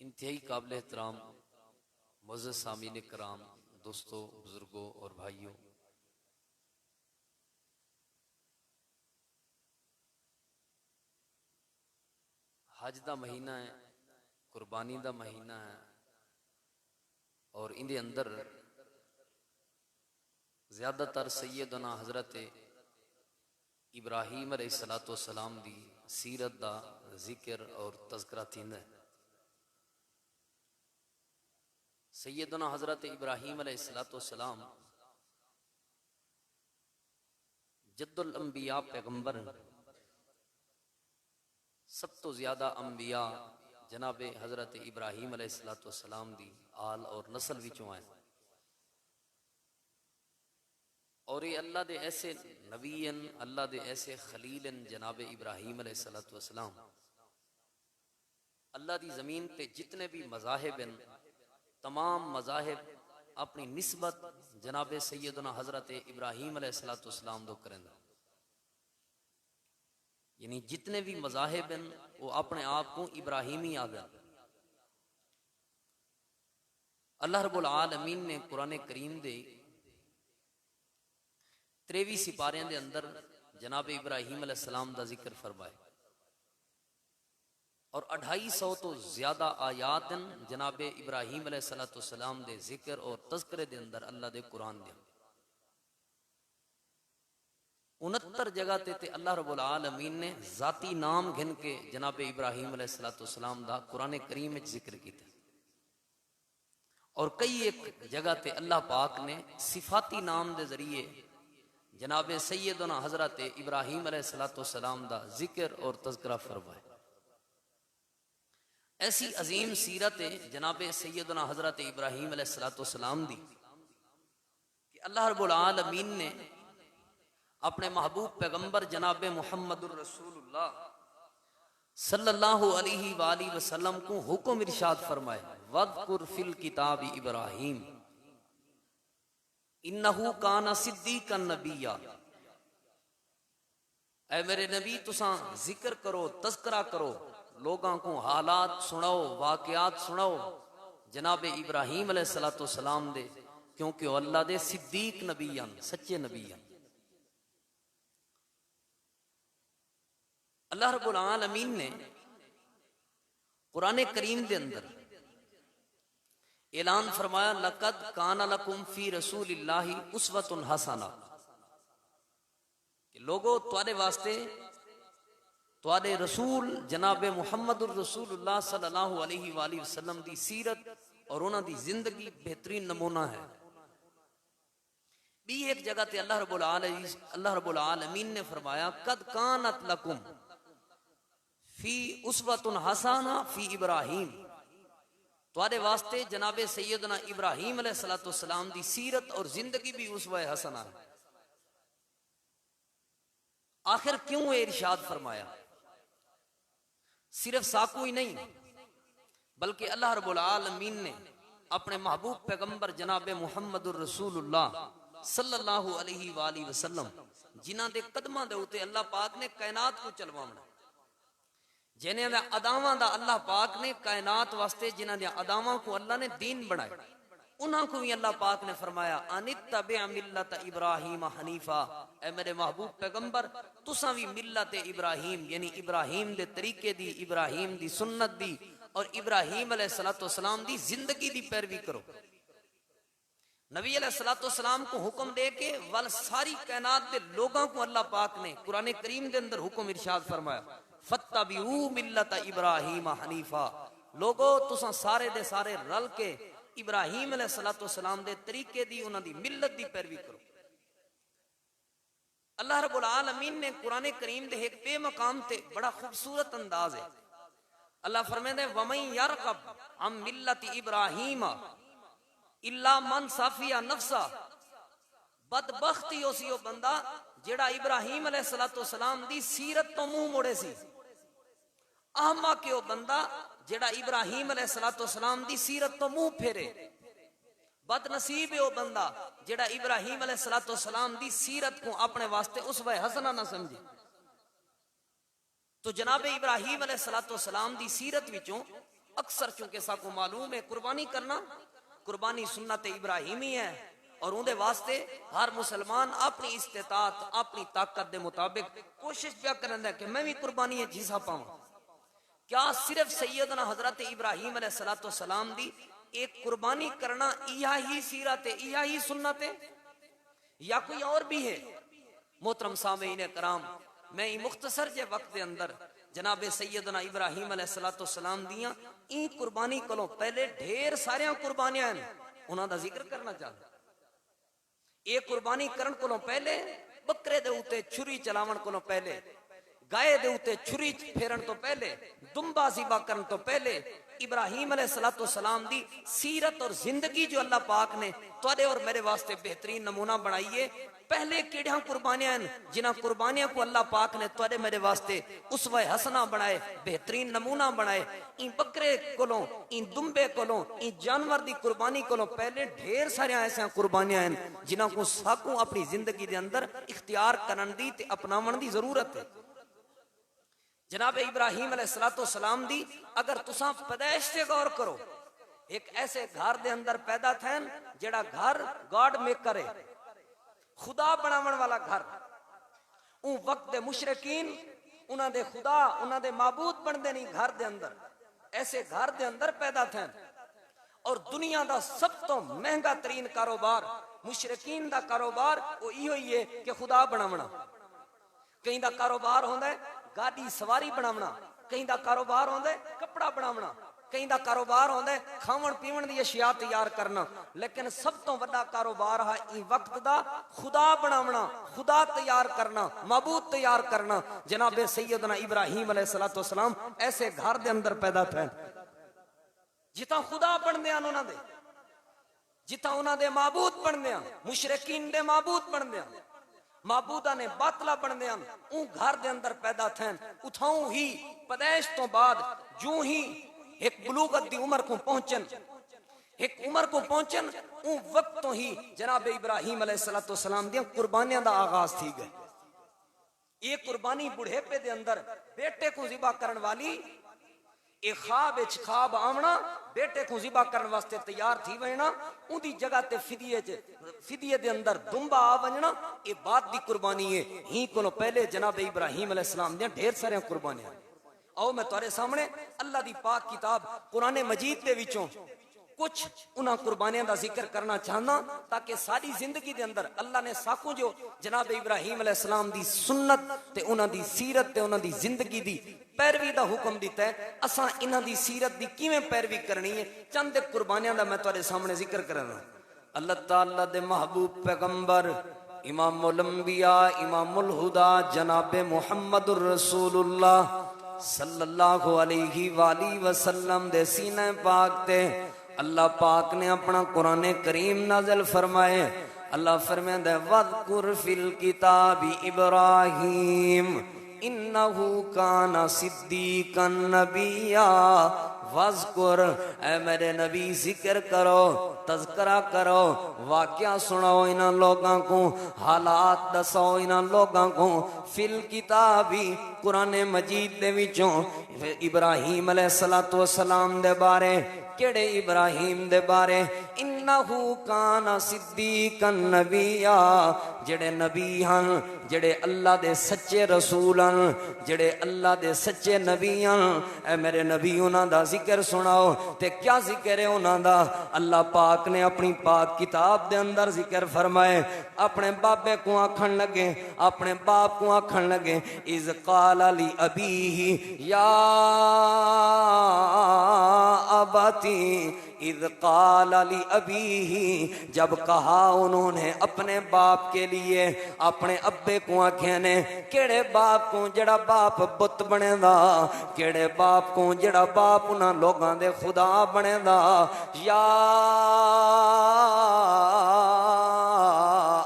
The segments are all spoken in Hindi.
इंतहाई काबिल एहतराम मुअज़्ज़ज़ सामीन कराम, दोस्तों, बुजुर्गों और भाइयों, हज का महीना है, कुर्बानी का महीना है और इनके अंदर ज़्यादातर सैयदना हज़रत इब्राहीम अलैहिस्सलाम दी सीरत का जिक्र और तज़किरा थींदा है। सैयदना हज़रत इब्राहीम अलैहिस्सलाम जद्दुल अंबिया पैगंबर, सब तो ज़्यादा अंबिया जनाबे हज़रत इब्राहीम अलैहिस्सलाम दी आल और नस्ल विचों आए और ये अल्लाह दे ऐसे नबीयन, अल्लाह दे ऐसे खलीलन जनाबे इब्राहीम अलैहिस्सलाम। अल्लाह दी ज़मीन पे जितने भी मज़ाहिब हैं, तमाम मज़ाहिब अपनी निस्बत जनाबे सैयदना हज़रत इब्राहीम अलैहिस्सलाम दो करें। यानी जितने भी मज़ाहिब हैं वो अपने आप को इब्राहीमी आ गए। अल्लाह रब्बुल आलमीन ने कुरान करीम दे 23 सिपारियां दे अंदर जनाबे इब्राहीम अलैहिस्सलाम दा जिक्र फरमाया और 250 तो ज्यादा आयात हैं जनाबे इब्राहीम अलैहिस्सलाम दे जिक्र और तज़किरे दे अंदर अल्लाह दे कुरान दे 69 जगह ते अल्लाह रब्बुल आलमीन ने जाती नाम गिन के जनाबे इब्राहीम अलैहिस्सलाम दा कुरान करीम में जिक्र किया और कई एक जगह ते अल्लाह पाक ने सिफाती नाम दे जरिए जनाबे सैयदना हज़रत इब्राहीम अलैहिस्सलाम दा जिक्र और तज़किरा फरमाया। ऐसी अजीम सीरत है जनाबे सैयदना हज़रत इब्राहीम अलैहिस्सलाम दी कि अल्लाह रब्बुल आलमीन ने अपने महबूब पैगंबर जनाबे मुहम्मदुर रसूलुल्लाह सल्लल्लाहु अलैहि वसल्लम को हुक्म इरशाद फरमाया, वज़कुर फिल किताब इब्राहीम इन्नहु काना सिद्दीकन नबिय्या। ऐ मेरे नबी तुसा जिक्र करो, तज़किरा करो, लोगों को हालात सुनाओ, वाक़यात सुनाओ जनाबे इब्राहीम अलैहिस्सलाम दे, क्योंकि वो अल्लाह दे सिद्दीक नबी हैं, सच्चे नबी हैं। अल्लाह रब्बुल आलमीन ने कुरान करीम दे अंदर ऐलान फरमाया, लक़द काना लकुम फी रसूलिल्लाहि उस्वतुन हसना, कि लोगो तुम्हारे वास्ते तुम्हारे रसूल जनाबे मुहम्मदुर रसूलुल्लाह सल्लल्लाहु अलैहि वसल्लम दी सीरत और उन्हां दी जिंदगी बेहतरीन नमूना है। भी एक जगह ते अल्लाह रब्बुल आलमीन ने फरमाया कद कानत लकुम फी उसवतुन हसना फी इब्राहिम, तुम्हारे वास्ते जनाबे सैयदना इब्राहिम अलैहिस्सलाम दी सीरत और जिंदगी भी उसवा हसना है। आखिर क्यों ये इरशाद फरमाया? सिर्फ साकू ही नहीं, बल्कि अल्लाह रब्बुल आलमीन ने अपने महबूब पैगंबर जनाबे मुहम्मदुर रसूलुल्लाह सल्लल्लाहु अलैहि वसल्लम जिन्हां दे कदमां दे उते अल्लाह पाक ने कायनात को चलवाना, जिन्हां दे अदावां दा अल्लाह पाक ने कायनात वास्ते जिन्हां दे अदावां को अल्लाह ने दीन बनाया, उन्हां को भी अल्लाह पाक ने फरमाया अनित्तबि मिल्लत इब्राहिम हनीफा, ए मेरे महबूब पैगंबर तुसां भी मिल्लत इब्राहिम यानी इब्राहिम दे तरीके दी, इब्राहिम दी सुन्नत दी और इब्राहिम अलैहिस्सलाम दी जिंदगी दी पैरवी करो। नबी अलैहिस्सलाम को हुक्म दे के वल सारी कायनात के लोगों को अल्लाह पाक ने कुरान करीम के अंदर हुक्म इरशाद फरमाया फत्तबिऊ मिल्लत इब्राहिम हनीफा, लोगो तुसा सारे दे सारे रल के इब्राहिम अलैहिस्सलाम दे तरीके दी उन्हां दी मिल्लत दी पैरवी करो। अल्लाह रब्बुल आलमीन ने कुरान करीम दे एक बेमकाम ते बड़ा खूबसूरत अंदाज है। अल्लाह फरमांदे वमन यरकब अम मिल्लत इब्राहिम इल्ला मन साफिया नफ्सा, बदबख्ती उसी ओ बंदा जेड़ा इब्राहिम अलैहिस्सलाम दी सीरत तो मुंह मोड़े सी। अहमा के ओ बंदा जेड़ा इब्राहिम अलैहिस्सलाम दी सीरत तो मुंह फेरे। बदनसीब है ओ बंदा जेड़ा इब्राहिम अलैहिस्सलाम दी सीरत को अपने वास्ते उसवा हसना ना समझे। तो जनाब इब्राहिम अलैहिस्सलाम दी सीरत विचों अक्सर चूंकि साको मालूम है कुर्बानी करना, कुर्बानी सुन्नत इब्राहिमी है और उनके वास्ते हर मुसलमान अपनी इस्तेतात अपनी ताकत के मुताबिक कोशिश क्या करना है कि मैं भी कुर्बानी हिस्सा पाऊं। क्या सिर्फ सैयदना हजरत इब्राहिम अलैहिस्सलाम दी एक कुर्बानी करना इहा ही सीरत है, इहा ही सुन्नत है या कोई और भी है? मोहतरम सामीईन कराम, मैं मुख्तसर जे वक्त के अंदर जनाबे सैयदना इब्राहिम अलैहिस्सलाम दियां ई कुर्बानी कोलों पहले ढेर सारियां कुर्बानियां हैं उन्हां दा जिक्र करना चाहता। ये कुर्बानी करन कोलों पहले, बकरे दे उते छुरी चलावन कोलों पहले, गाय दे उते छुरी फेरन तो पहले, दुम्बा ज़िबा करन तो पहले इब्राहिम अलैहिस्सलाम दी सीरत और जिंदगी जो अल्लाह पाक ने तुहाडे और मेरे वास्ते बेहतरीन नमूना बनाई है। पहले केड़ियां कुर्बानियां जिन्हां कुर्बानियां को अल्लाह पाक ने तुहाडे मेरे वास्ते उसवा हसना बनाए, बेहतरीन नमूना बनाए। इन बकरे कोलों, इन दुम्बे कोलों, इन जानवर दी कुर्बानी कोलों पहले ढेर सारियां ऐसा कुर्बानियां हैं जिन्हां को साकू अपनी जिंदगी दे अंदर इख्तियार करन दी ते अपनावन दी जरूरत है। जनाब इब्राहिम अलैहिस्सलाम दी अगर तुसा पैदाइश से गौर करो, एक ऐसे घर दे अंदर पैदा थे जेड़ा घर गॉड मेकर है, खुदा बनावन वाला घर। उन वक्त दे मुशरिकीन उन्हां दे खुदा, उन्हां दे माबूद बनदे नहीं घर दे अंदर, ऐसे घर दे अंदर पैदा थे। और दुनिया दा सब तो महंगा तरीन कारोबार मुशरिकीन दा कारोबार वो इहो ही है कि खुदा बनावना। कहीं दा कारोबार होंदा है गाड़ी सवारी बनावना, कहीं दा कारोबार होंदा है कपड़ा बनावना, कहीं दा कारोबार होंदा है खावन पीवन दी अशिया तैयार करना, लेकिन सब तो बड़ा कारोबार है इस वक्त दा खुदा बनावना, खुदा तैयार करना, माबूद तैयार करना। जनाबे सैयदना इब्राहिम अलैहिस्सलाम ऐसे घर दे अंदर पैदा थे जिता खुदा बनदे हैं उन्हां दे, जिता उन्हां दे माबूद बनदे हैं, मुशरिकीन दे माबूद बनदे हैं, माबूदा ने बातला बनदे हैं। उन घर दे अंदर पैदा थे। उठाऊं ही पैदाइश तो बाद जूं ही एक बुलूगत दी उम्र को पहुंचन, एक उम्र को पहुंचन, उन वक्त तो ही जनाब इब्राहिम अलैहिस्सलाम दी कुर्बानियां दा आगाज थी गए। ये कुर्बानी बुढ़ेपे दे अंदर बेटे को ज़िबा करन वाली, एक ख्वाब विच ख्वाब आवना, बेटे को ज़िबा करन वास्ते तैयार थी वजना, उदी जगह ते फिदिये दे अंदर दुम्बा आ वजना, ये बात दी कुर्बानी है। ही कोलों पहले जनाब इब्राहिम अलैहिस्सलाम दी ढेर सारी कुर्बानियां। आओ मैं तुहाडे सामने अल्लाह दी पाक किताब कुरान मजीद दे विचों कुछ उन्हां कुर्बानियां दा जिक्र करना चाहना ताकि सारी जिंदगी दे अंदर अल्लाह ने साकू जो जनाब इब्राहिम अलैहिस्सलाम दी सुन्नत ते उन्हां दी सीरत ते उन्हां दी जिंदगी दी पैरवी दा हुक्म दिता है, असां इन्हां दी सीरत दी किवें पैरवी करनी है। चंद कुर्बानियां दा मैं तुहाडे सामने जिक्र करना। अल्लाह ताला दे महबूब पैगंबर इमामुल अंबिया इमामुल हुदा जनाबे मुहम्मदुर रसूलुल्लाह सल्लल्लाहु अलैहि वाली वसल्लम दे सीने पाक ते अल्लाह पाक ने अपना कुरान करीम नाज़िल फरमाए। अल्लाह फरमांदा वज़कुर फिल किताबी इब्राहीम इन्नहु काना सिद्दीकन नबिया। वज़कुर, ऐ मेरे नबी जिक्र करो, तज़करा करो, वाक़या सुनाओ इन्हां लोगों को, हालात दसाओ इन्हां लोगों को। फिल किताबी कुरान मजीद दे विचों इब्राहीम अलैहिस्सलातु वस्सलाम दे बारे, केड़े इब्राहीम दे बारे, इन्नहु काना सिद्दीकन नबिया, जेड़े नबी हन, जेड़े अल्लाह दे सच्चे रसूल हन, जेड़े अल्लाह दे सच्चे नबी हन। ऐ मेरे नबी उन्हां दा जिक्र सुनाओ। ते क्या जिक्र है उन्हां दा? अल्लाह पाक ने अपनी पाक किताब दे अंदर जिक्र फरमाए। अपने बाबे को आखन लगे, अपने बाप को आखन लगे, इज़ क़ाल ली अबीही या अबती, इज़ क़ाल ली अबीही, जब कहा उन्होंने अपने बाप के लिए, अपने अब्बे को आख्या ने, केड़े बाप को जड़ा बाप बुत बनेदा, केड़े बाप को जड़ा बाप उन्हां लोगां दे खुदा बनेदा। या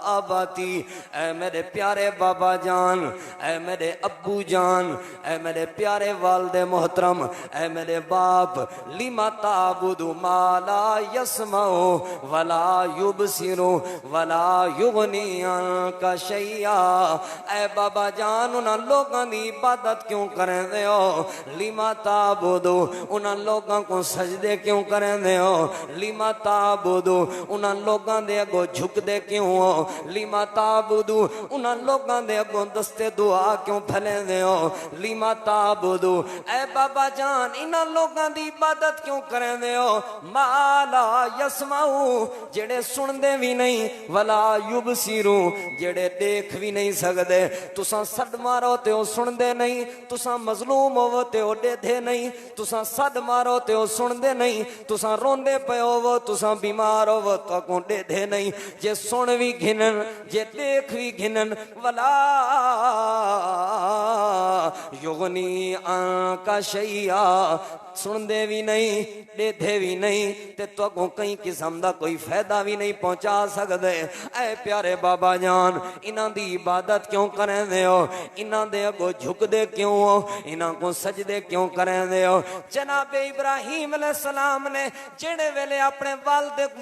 अबती, ऐ मेरे प्यारे बाबा जान, ऐ मेरे अब्बू जान, ऐ मेरे प्यारे वालिद मोहतरम, ऐ मेरे बाप, लिमा ताबुदु मा ला यस्माउ वला युबसिरु वला युगनी अन्का शैया। ऐ बाबा जान, उन्हां लोगां दी इबादत क्यों करदे हो? लिमा ताबुदु, उन्हां लोगां को सजदे क्यों करदे हो? लिमा ताबुदु, उन्हां लोगां दे अगो झुकदे क्यों हो? लिमा ताबुदु, उन्हां लोगां दे अगो दस्ते दुआ क्यों फैलेंदे हो? लिमा ताबुदु, ऐ बाबा जान, इन्हां लोगां दी इबादत क्यों करदे हो? माला यस्माऊ, जेड़े सुनदे भी नहीं, वला युबसिरू, जेड़े देख भी नहीं सकदे। तुसां सद मारो ते ओ सुनदे नहीं, तुसां मजलूम होवो ते ओ देदे नहीं, तुसां सद मारो ते ओ सुनदे नहीं, तुसां रोंदे पे होवो, तुसां बीमार होवो तो को देदे नहीं। जे सुन भी घिनन, जे देख भी घिनन, वला युगनी आका शैया, सुनदे भी नहीं, देदे भी नहीं, ते तो कई किस्म का कोई फायदा भी नहीं पहुंचा सकते। ऐ प्यारे बाबा जान, इन्हां दी इबादत क्यों करदे हो? इन्हां दे अगो झुकदे क्यों हो? इन्हां को सजदे क्यों करदे हो? जनाबे इब्राहीम अलैहिस्सलाम ने जेड़े वेले अपने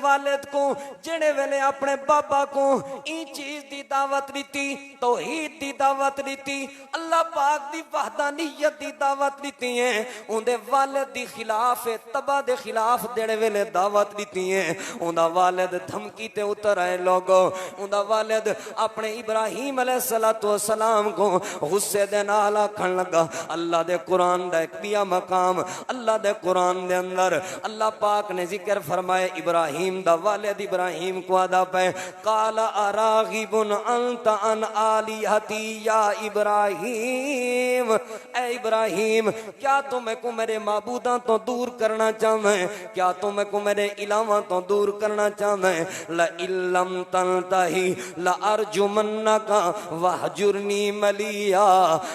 वालिद को, जेड़े वेले अपने बाबा को ई चीज दी दावत दी, तौहीद दी दावत दी, अल्लाह पाक दी वहदानियत दी दावत दी है, उनदे वालिद दी खिलाफ तबा दे खिलाफ देने वेले दावत दी है। उनदा वालिद धमकी ते उतर आए लोगो। उनदा वालिद अपने इब्राहीम अलैहिस्सलातु वस्सलाम को गुस्से दे नाल आखन लगा। अल्लाह दे कुरान दा एक पिया मकाम, अल्लाह दे कुरान दे अंदर अल्लाह पाक ने जिक्र फरमाए, इब्राहीम दा वालिद इब्राहीम को आदा पे, काला अरागिबुन अंत अन आलिहती या इब्राहीम, ऐ इब्राहीम, क्या तुम को मेरे माबूदा तो दूर करना चाहते हैं? क्या तुम को मेरे इलावा तो दूर करना चाहते हैं? ला इल्लम तंतही ला अर्जुमन्नका वहजुरनी मलिया।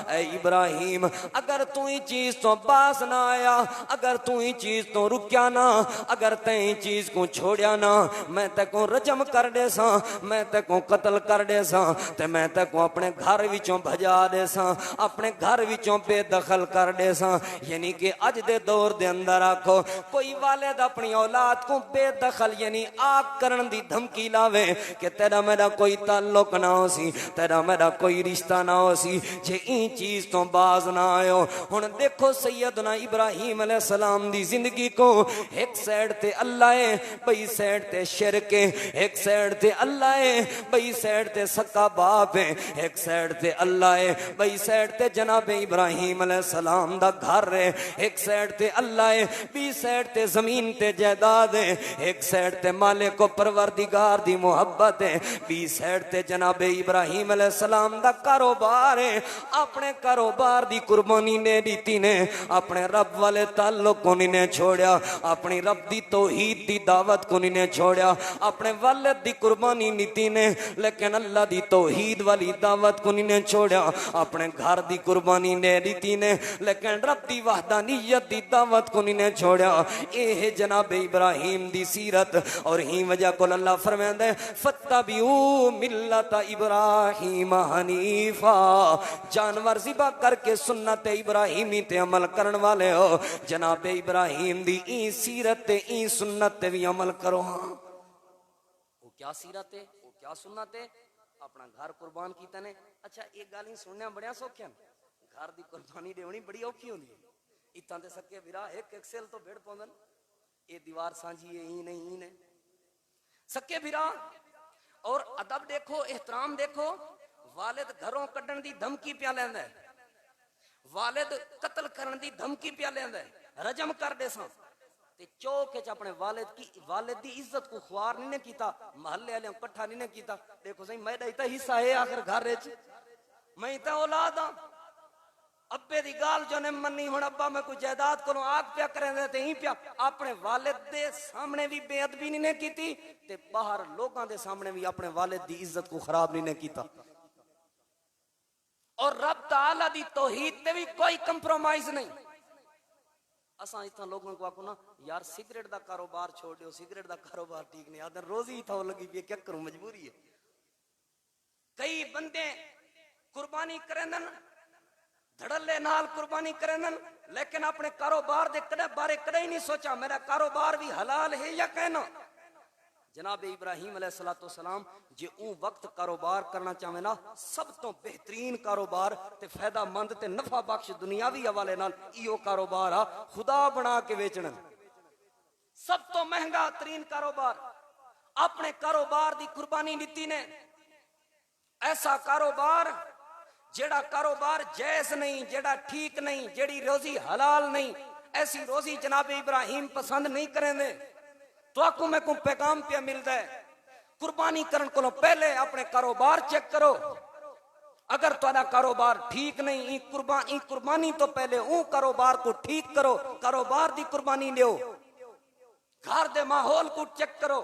ऐ इब्राहीम, अगर तू ही चीज तो बास ना आया, अगर तू ही चीज तो रुकया ना, अगर तई चीज को छोड़या ना, मैं तेको रजम कर दे सा, मैं तेको कत्ल कर दे सा, ते मैं तेको अपने घर विचों भजा दे सा, अपने घर विचों बेदखल कर दे सा। यानी कि अज दे दौर दे अंदर आखो कोई वालिद अपनी औलाद को बेदखल यानी आग करन दी धमकी लावे कि तेरा मेरा कोई ताल्लुक ना हो सी, तेरा मेरा कोई रिश्ता ना हो सी, जे ई चीज तो बाज ना आयो। हुण देखो सैयदना इब्राहीम अलैहिस्सलाम दी जिंदगी को, एक साइड ते अल्लाह है, बई साइड ते शिरक है, एक साइड ते अल्लाह है, बई साइड ते सक्का बाप है, एक साइड ते अल्लाह है, बई साइड ते जनाब इब्राहिम अलैहिस्सलाम दा घर है, एक साइड ते अल्लाह है, बी साइड ते जमीन ते जायदाद है, एक साइड ते मालिक को परवरदिगार दी मोहब्बत है, बी साइड ते जनाब इब्राहिम अलैहिस्सलाम दा कारोबार है। अपने कारोबार दी कुर्बानी ने दी ने, अपने रब वाले ताल्लुक को नहीं छोड़िया, अपनी रब दी तौहीद दी दावत को नहीं छोड़िया, अपने वालिद दी कुर्बानी नीति ने लेकिन अल्लाह दी तौहीद वाली दावत को नहीं छोड़िया, अपने घर दी कुर्बानी ने नीति ने लेकिन रब दी वहदानियत दी दावत को नहीं छोड़िया। ये जनाब इब्राहिम दी सीरत और ही वजह को अल्लाह फरमांदा है फत्तबिऊ मिल्लत इब्राहिम हनीफा, जानवर ज़िबा करके सुन्नत इब्राहिमी ते अमल करन वाले हो, जनाब इब्राहिम दी ई सीरत ते ई सुन्नत ते भी अमल करो। हाँ वो क्या सीरत है, वो क्या सुन्नत है, अपना घर कुर्बान कीता ने। अच्छा एक गल ही सुनने बड़िया सौखे हैं, घर दी कुर्बानी देनी बड़ी औखी होंदी है। इत्तां दे सके विरा एक एक्सेल तो भेड़ पौंदन, ये दीवार सांझी है ही नहीं ही ने सके विरा। और अदब देखो, एहतराम देखो, वालिद घरों कड्डण दी धमकी पिया लैंदा है, वालिद कत्ल करन दी धमकी पिया लैंदा है, रजम कर दे सा ते चौक च अपने वालिद दी इज्जत को ख्वार नहीं ने कीता, महल्ले वाले इकट्ठा नहीं ने कीता। देखो सही मेरा इतना हिस्सा है आखिर घर च, मैं इतना औलाद हाँ, अब्बे दी गाल जो ने मन्नी हुण अब्बा मैं कोई जायदाद को आग पिया करें ते ही पिया, अपने वालिद दे सामने भी बेअदबी नहीं ने कीती ते बाहर लोगों दे सामने भी अपने वालिद दी इज्जत को खराब नहीं ने कीता। और रब ताला दी तौहीद ते भी कोई कंप्रोमाइज नहीं। असा इतना लोगों को आखो ना यार सिगरेट दा कारोबार छोड़ दियो, सिगरेट दा कारोबार ठीक नहीं, आदर रोजी ही था लगी भी क्या करूं, मजबूरी है। कई बंदे कुर्बानी करेंदन, धड़ल्ले नाल कुर्बानी करेंदन, लेकिन अपने कारोबार दे कदे बारे कदे ही नहीं सोचा मेरा कारोबार भी हलाल है या कहना। जनाब इब्राहिम अलैहिस्सलाम जे ऊ वक्त कारोबार करना चाहे ना, सब तो बेहतरीन कारोबार ते फायदा मंद ते नफा बख्श दुनियावी हवाले नाल इहो कारोबार आ खुदा बना के बेचना। सब तो महंगा तरीन कारोबार अपने कारोबार दी कुर्बानी नीति ने। ऐसा कारोबार जेड़ा कारोबार जायज नहीं, जेड़ा ठीक नहीं, जेड़ी रोजी हलाल नहीं, ऐसी रोजी जनाब इब्राहिम पसंद नहीं करेंगे। तो आपको मैं को पैगाम पे मिलता है कुर्बानी करन को पहले अपने कारोबार चेक करो। अगर तुम्हारा कारोबार ठीक नहीं, कुर्बानी तो पहले ऊ कारोबार को ठीक करो, कारोबार दी कुर्बानी लियो। घर दे माहौल को चेक करो,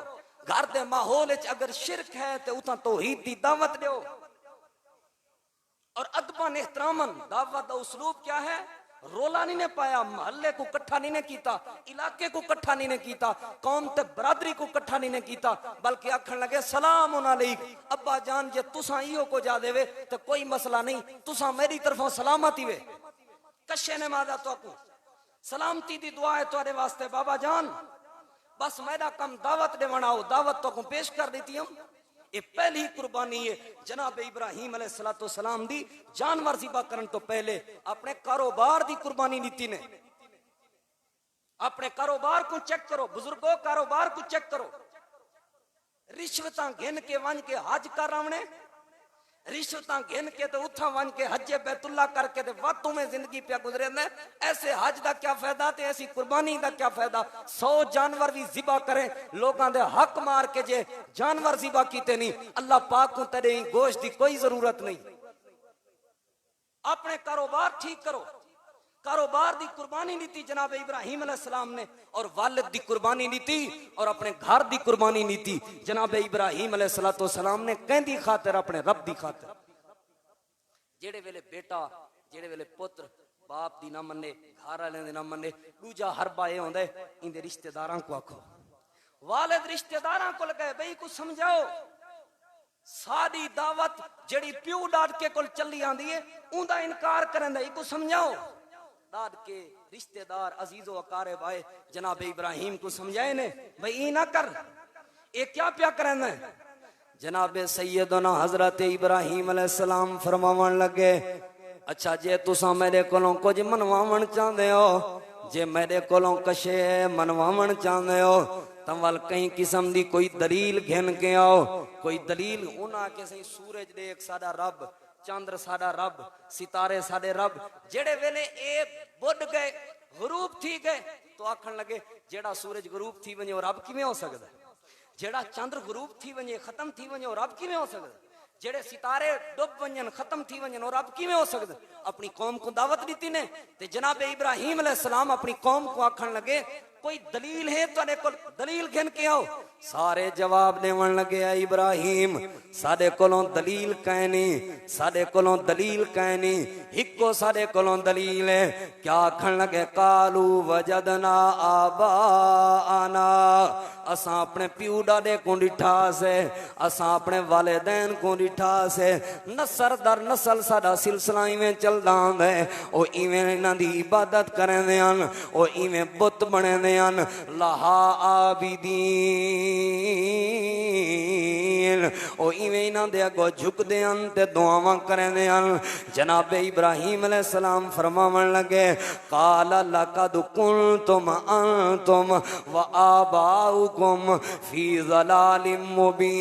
घर दे माहौल अगर शिरक है तो उतना तौहीद दी दावत दो। और अदबन एहतरामन दावत दा उसलूब क्या है, रोला नहीं ने पाया, महल्ले को कट्ठा नहीं ने कीता, इलाके को कट्ठा नहीं ने कीता, कौम ते बरादरी को कट्ठा नहीं ने कीता, बल्कि आखन लगे सलाम अलैक अब्बा जान जे तुसा इहो को जा देवे तो कोई मसला नहीं, तुसा मेरी तरफों सलामती वे कशे ने मादा तो को सलामती दी दुआ है तुम्हारे वास्ते बाबा जान, बस मेरा कम दावत दे बनाओ, दावत तो को पेश कर देती हम। ये पहली कुर्बानी है जनाब इब्राहिम अलैहिस्सलाम दी जानवर ज़िबा करन तो पहले अपने कारोबार दी कुर्बानी नीति ने। अपने कारोबार को चेक करो बुजुर्गों, कारोबार को चेक करो। रिश्वतां घिन के वन के हज कर रवने, रिश्वतां घिन के तो उठा वन के हजे बैतुल्ला करके ते वातों में जिंदगी पे गुजरे ने। ऐसे हज का क्या फायदा ते ऐसी कुर्बानी का क्या फायदा। 100 जानवर भी ज़िबा करे लोगों दे हक मार के जे जानवर ज़िबा कीते नहीं, अल्लाह पाक को तेरे गोश्त की कोई जरूरत नहीं। अपने कारोबार ठीक करो, कारोबार दी कुर्बानी नीति जनाब इब्राहिम अलैहिस्सलाम ने, और वालिद दी कुर्बानी नीति और अपने घर दी कुर्बानी नीति जनाब इब्राहिम अलैहिस्सलाम ने कहंदी खातिर अपने रब दी खातिर। जेड़े वेले बेटा, जेड़े वेले पुत्र बाप दी ना मन्ने, घर वाले दी ना मन्ने, दूजा हरबा ये होंदा है इंदे रिश्तेदारां को आखो। वालिद रिश्तेदारां को लगे बई को समझाओ, सादी दावत जेड़ी प्यू डाट के कोल चली आंदी है उंदा इनकार करन दा, इको समझाओ। दाद के रिश्तेदार अजीजो अकारे भाई जनाब इब्राहिम को समझाए ने भाई ई ना कर, ये क्या प्या करना है। जनाब सैयदना हजरत इब्राहिम अलैहिस्सलाम फरमावन लगे, अच्छा जे तुसा मेरे कोलों कुछ मनवावन चाहते हो, जे मेरे कोलों कशे मनवावन चाहते हो तो वल कई किस्म दी कोई दलील घिन के आओ, कोई दलील उन्हें आके सही सूरज देख साडा रब, चंद्र साडा रब, सितारे साडे रब। जेड़े वेले ए बुढ़ गए गरूब थी गए तो आखन लगे जेड़ा सूरज गरूब थी वने रब किवें हो सकदा, जेड़ा चंद्र गरूब थी वने खत्म थी वने रब किवें हो सकदा, जेड़े सितारे डुब वंजन खत्म थी वंजन और रब किवें हो सकदा। अपनी कौम को दावत दी ने ते जनाब इब्राहिम अलैहिस्सलाम अपनी कौम को आखन लगे कोई दलील है तुहाडे कोल, दलील गिन के आओ। सारे जवाब देवन लगे आ इब्राहिम साडे कोलों दलील कै नहीं, साडे कोलों दलील कै नहीं, इक्को साडे कोलों दलील है। क्या आखन लगे कालू वजदना आबा आना, असां अपने प्यू डाडे को डिठा से, असां अपने वालिदैन को डिठा से, नस्ल दर नस्ल साडा सिलसिला इवें चलदा आंदा है। ओ इवें इन्हां दी इबादत करदे हन, ओ इवें बुत बणदे हन, लहा आबिदीन, ओ इवें इन्हां दे अगों झुकदे हन ते दुआवां करदे हन। जनाब इब्राहिम अलैहिस्सलाम फरमावन लगे काल लक़द कुंतुम अंतुम व आबाउकुम फी ज़लालिम मुबीन।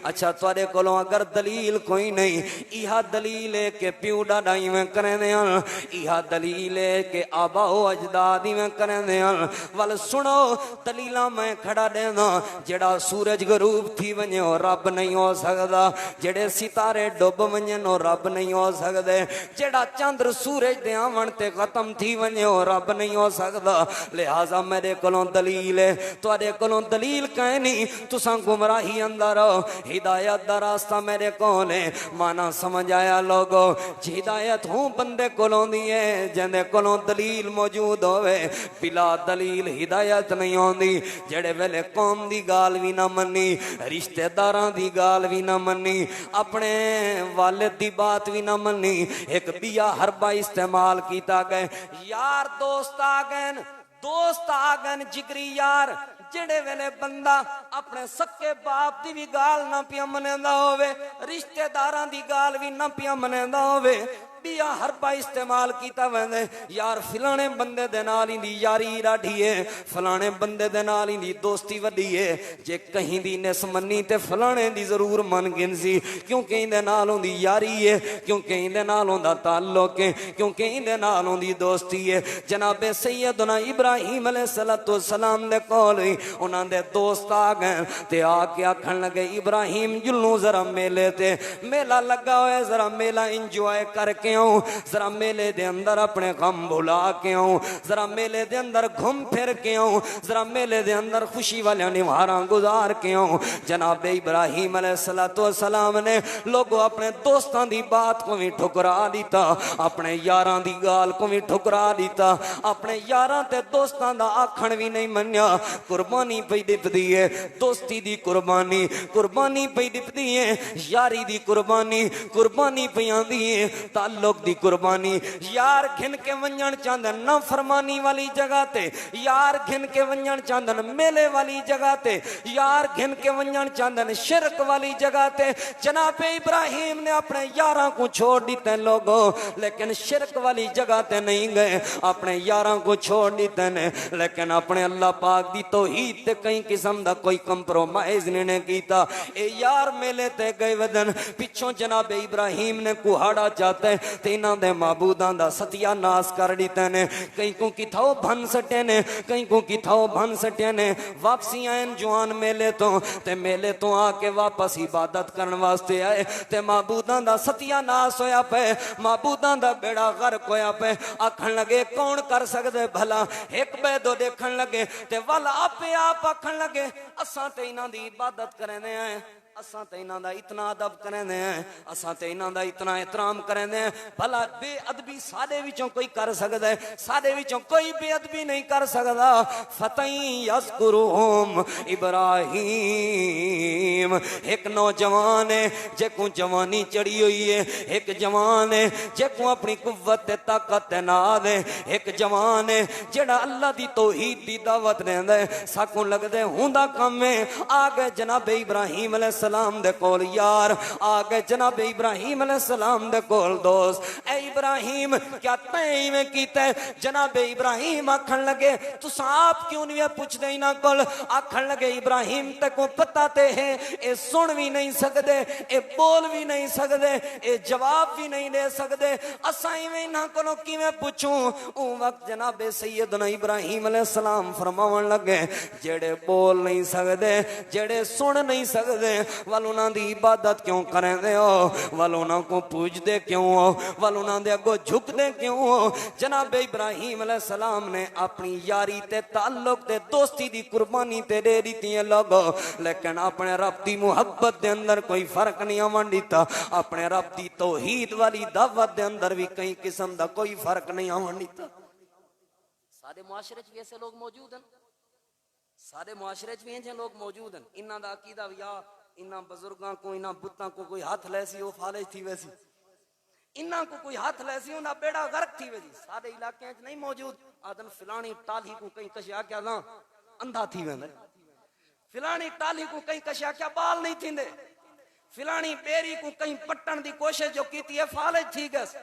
अच्छा तुहाडे कोलों अगर दलील कोई नहीं, इहा दलील है कि प्यू डाडा इवें करदे हन, इहा दलील है कि आबाओ अजदाद इवें करदे हन। वल सुनो दलीला मैं खड़ा देना, जेड़ा सूरज गरूब थी वने ओ रब नहीं हो सकदा, जेड़े सितारे डुब वंजन ओ रब नहीं हो सकदे, जेड़ा चंद्र सूरज दे आवन ते खत्म थी वने ओ रब नहीं हो सकदा। लिहाजा मेरे कोलों दलील है, तुहाडे कोलों दलील कै नहीं, तुसां गुमराही अंदर हो। हिदायत दा रास्ता मेरे कोल है, माना समझ आया लोगो। हिदायत हूं बंदे कोलों दी है जिंदे कोलों दलील मौजूद होवे, बिला दलील हिदायत नहीं आउंदी। जेड़े वेले कौम दी गाल भी ना मन्नी, रिश्तेदारां दी गाल भी ना मन्नी, अपने वालिद दी बात भी ना मन्नी, एक बिया हरबा इस्तेमाल कीता गए। यार दोस्त आ गए, दोस्त आ गए जिगरी यार, जेड़े वेले बंदा अपने सक्के बाप दी भी गाल ना पिया मनेंदा होवे, रिश्तेदारां दी गाल भी ना पिया मनेंदा होवे, बिया हरबा इस्तेमाल कीता वैंदे। यार फलाने बंदे दे नाल इंदी यारी राठी है, फलाने बंदे दे नाल इंदी दोस्ती वड्डी है, जे कहीं दी निस मन्नी ते फलाने दी जरूर मन गिनसी, क्योंकि इंदे नाल उंदी यारी है, क्योंकि इंदे नाल उंदा ताल्लुक है, क्योंकि इंदे नाल उंदी दोस्ती है। जनाबे सैयदना इब्राहिम अलैहिस्सलाम दे कोल उन्हां दे दोस्त आ गए ते आके आखन लगे इब्राहिम जुल्लू जरा मेले ते, मेला लगा होया जरा मेला इंजॉय करके आऊं, जरा मेले दे अंदर अपने गम भुला के आऊं, जरा मेले दे अंदर घूम फिर के आऊं, जरा मेले दे अंदर खुशी वाले निवारा गुजार के आऊं। जनाब इब्राहिम अलैहिस्सलाम ने लोगों अपने दोस्तां दी बात को भी ठुकरा दिता, अपने यारां दी गाल को भी ठुकरा दिता, अपने यारां ते दोस्तां दा आखण भी नहीं मन्या। कुर्बानी पई दिपदी है, दोस्ती दी कुर्बानी, कुर्बानी पई दिपदी है, यारी दी कुर्बानी, कुर्बानी पई आंदी है, ताल्लुक दी कुर्बानी। यार घिन के वंजन चांदन ना फरमानी वाली जगह ते, यार घिन के वंजन चांदन मेले वाली जगह ते, यार घिन के वंजन चांदन शिरक वाली जगह ते। जनाब इब्राहिम ने अपने यारां को छोड़ दिते लोगों, लेकिन शिरक वाली जगह ते नहीं गए, अपने यारां को छोड़ दिते ने, लेकिन अपने अल्लाह पाक दी तौहीद ते कई किस्म दा कोई कंप्रोमाइज नहीं कीता। ए यार मेले ते गए वदन पिछों जनाब इब्राहिम ने कुहाड़ा चाहते ते इन्हां दे माबूदां दा सत्यानाश कर दिते ने, कई को किथाओ भन सटे ने, कई को किथाओ भन सटे ने। वापसी आए जवान मेले तो ते मेले तो आके वापस इबादत करन वास्ते आए ते माबूदां दा सत्यानाश होया पे, माबूदां दा बेड़ा गर्क होया पे। आखन लगे कौन कर सकदे भला, एक बेदो देखन लगे ते वल आपे आप आखन लगे असां ते इन्हां दी इबादत करने आए, असां ते इन्हां दा इतना अदब करने हैं, असां ते इन्हां दा इतना एहतराम करने हैं। भला बेअदबी साडे विचों कोई कर सकदा है, साडे विचों कोई बेअदबी नहीं कर सकदा। फतई यज़कुरुहुम इब्राहिम, एक नौजवान है जेको जवानी चढ़ी हुई है, एक जवान है जेको अपनी कुव्वत ते ताकत ते नाल है, एक जवान है जेड़ा अल्लाह दी तौहीद दी दावत देंदा है। साकू लगदे हुंदा काम है आ गए जनाब इब्राहिम अलैहिस्सलाम सलाम दे कोल यार आ गए जनाब इब्राहिम अलैहिस्सलाम दे कोल दोस्त ए इब्राहिम क्या तैं इवें कीता है जनाब इब्राहिम आखन लगे तुसां आप क्यों नहीं पुछदे इना कोल आखन लगे इब्राहिम ते को पता ते है ए सुन भी नहीं सकदे ए बोल भी नहीं सकदे ए जवाब भी नहीं दे सकदे असां इवें इना कोलों किवें पुछूं उ वक्त जनाब सैयदना इब्राहिम अलैहिस्सलाम फरमावन लगे जेड़े बोल नहीं सकदे जेड़े सुन नहीं सकदे वल उन्हां दी इबादत क्यों करदे हो वल उन्हां को पूजदे क्यों हो वल उन्हां दे अगो झुकदे क्यों हो जनाब इब्राहिम अलैहिस्सलाम ने अपनी यारी ते ताल्लुक ते दोस्ती दी कुर्बानी ते दे दी लोगो लेकिन अपने रब दी मुहब्बत दे अंदर कोई फर्क नहीं आवन दिता अपने रब दी तौहीद वाली दावत दे अंदर भी कई किस्म दा कोई फर्क नहीं आवन दिता सारे मुआशरे च भी ऐसे लोग मौजूद हैं सारे मुआशरे च भी ऐसे लोग मौजूद हैं इन्हां दा अकीदा या इन्हां बुजुर्गां को इन्हां बुत्तां को कोई हाथ लैसी वो फालिज थी वैसी इन्हां को कोई हाथ लैसी उन्हां बेड़ा गर्क थी वैसी सारे इलाके च नहीं मौजूद आदन फिलानी टाली को कहीं कशिया क्या ना अंधा थी वेंदे फिलानी टाली को कहीं कशिया क्या बाल नहीं थींदे फिलानी बेरी को कहीं पट्टन दी कोशिश जो की है फालिज थी गस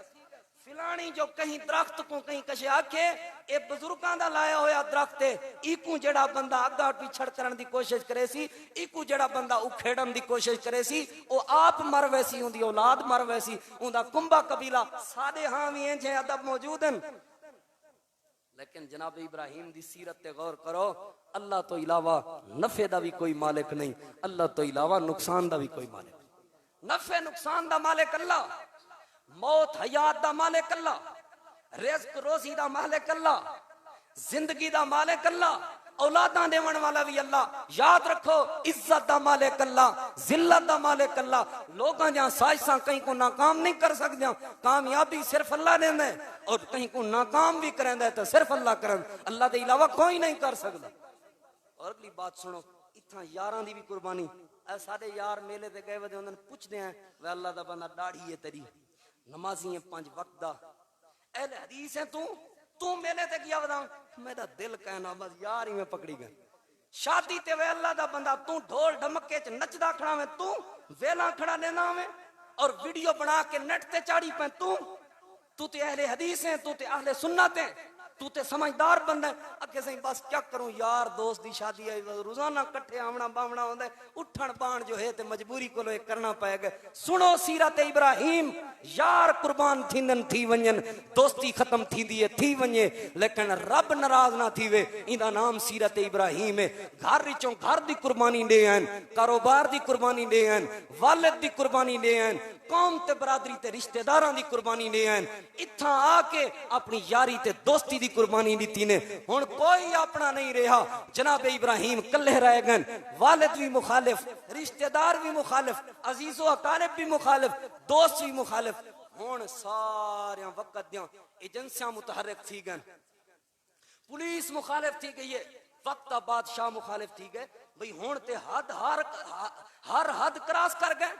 फिलानी जो कहीं दरख्त को कहीं कशे आखे ए बुजुर्गां दा लाया होया दरख्त है इकू जेड़ा बंदा अग्गा पिछड़ करन दी कोशिश करे सी इकू जेड़ा बंदा उखेड़न दी कोशिश करे सी ओ आप मर वैसी उंदी औलाद मर वैसी उंदा कुंबा कबीला साडे हां भी इंजे अदब मौजूद हैं लेकिन जनाब इब्राहिम दी सीरत ते गौर करो अल्लाह तो इलावा नफे दा भी कोई मालिक नहीं अल्लाह तो इलावा नुकसान दा भी कोई मालिक नहीं नफे नुकसान दा मालिक अल्लाह मौत हयात दा मालिक अल्लाह रिज़्क रोजी दा मालिक अल्लाह जिंदगी दा मालिक अल्लाह औलादां देवन वाला भी अल्लाह याद रखो इज्जत दा मालिक अल्लाह जिल्लत दा मालिक अल्लाह लोगां दी साजिशां कहीं को नाकाम नहीं कर सकदियां कामयाबी सिर्फ अल्लाह देंदा है और कहीं को नाकाम भी करंदा है तो सिर्फ अल्लाह करन अल्लाह दे अलावा कोई नहीं कर सकदा और अगली बात सुनो इत्थां यारां दी भी कुर्बानी ऐ साडे यार मेले ते गए वदे उन्हां पुछदे हैं वे अल्लाह दा बंदा दाढ़ी है तेरी नमाजी है 5 वक्त दा अहले हदीस है तू मेले ते गया वदा मेरा दिल कहना बस यार ही मैं पकड़ी गया शादी ते वे अल्लाह दा बंदा तू ढोल ढमके च नचदा खड़ा में तू वेला खड़ा देना में और वीडियो बना के नेट ते चाड़ी पे तू ते अहले हदीस है तू ते अहले सुन्नत है तू ते समझदार बंदा अगे सही बस क्या करूं यार दोस्त दी शादी है रोजाना कट्ठे आवना बावना होंदा उठन बाण जो है ते मजबूरी को करना पाएगा सुनो सीरत इब्राहिम यार कुर्बान थींदन थी वंजन दोस्ती खत्म थींदी है थी वंजे लेकिन रब नाराज ना थीवे इंदा नाम सीरत इब्राहिम है घर विचों घर दी कुर्बानी दे हैं कारोबार दी कुर्बानी दे हैं वालिद दी कुर्बानी दे हैं कौम ते बरादरी ते रिश्तेदारां दी कुर्बानी दे हैं इत्थां आके अपनी यारी ते दोस्ती दी कुर्बानी दी ने हुण कोई अपना नहीं रहा जनाब इब्राहिम कल्ले रह गए वालिद भी मुखालिफ रिश्तेदार भी मुखालिफ अजीजो अकारिब भी मुखालिफ दोस्त भी मुखालिफ हुण सारे वक्त दियां एजेंसियां मुतहरक थी गए पुलिस मुखालिफ थी गई है वक्त बादशाह मुखालिफ थी गए भाई हुण ते हद हर हद क्रॉस कर गए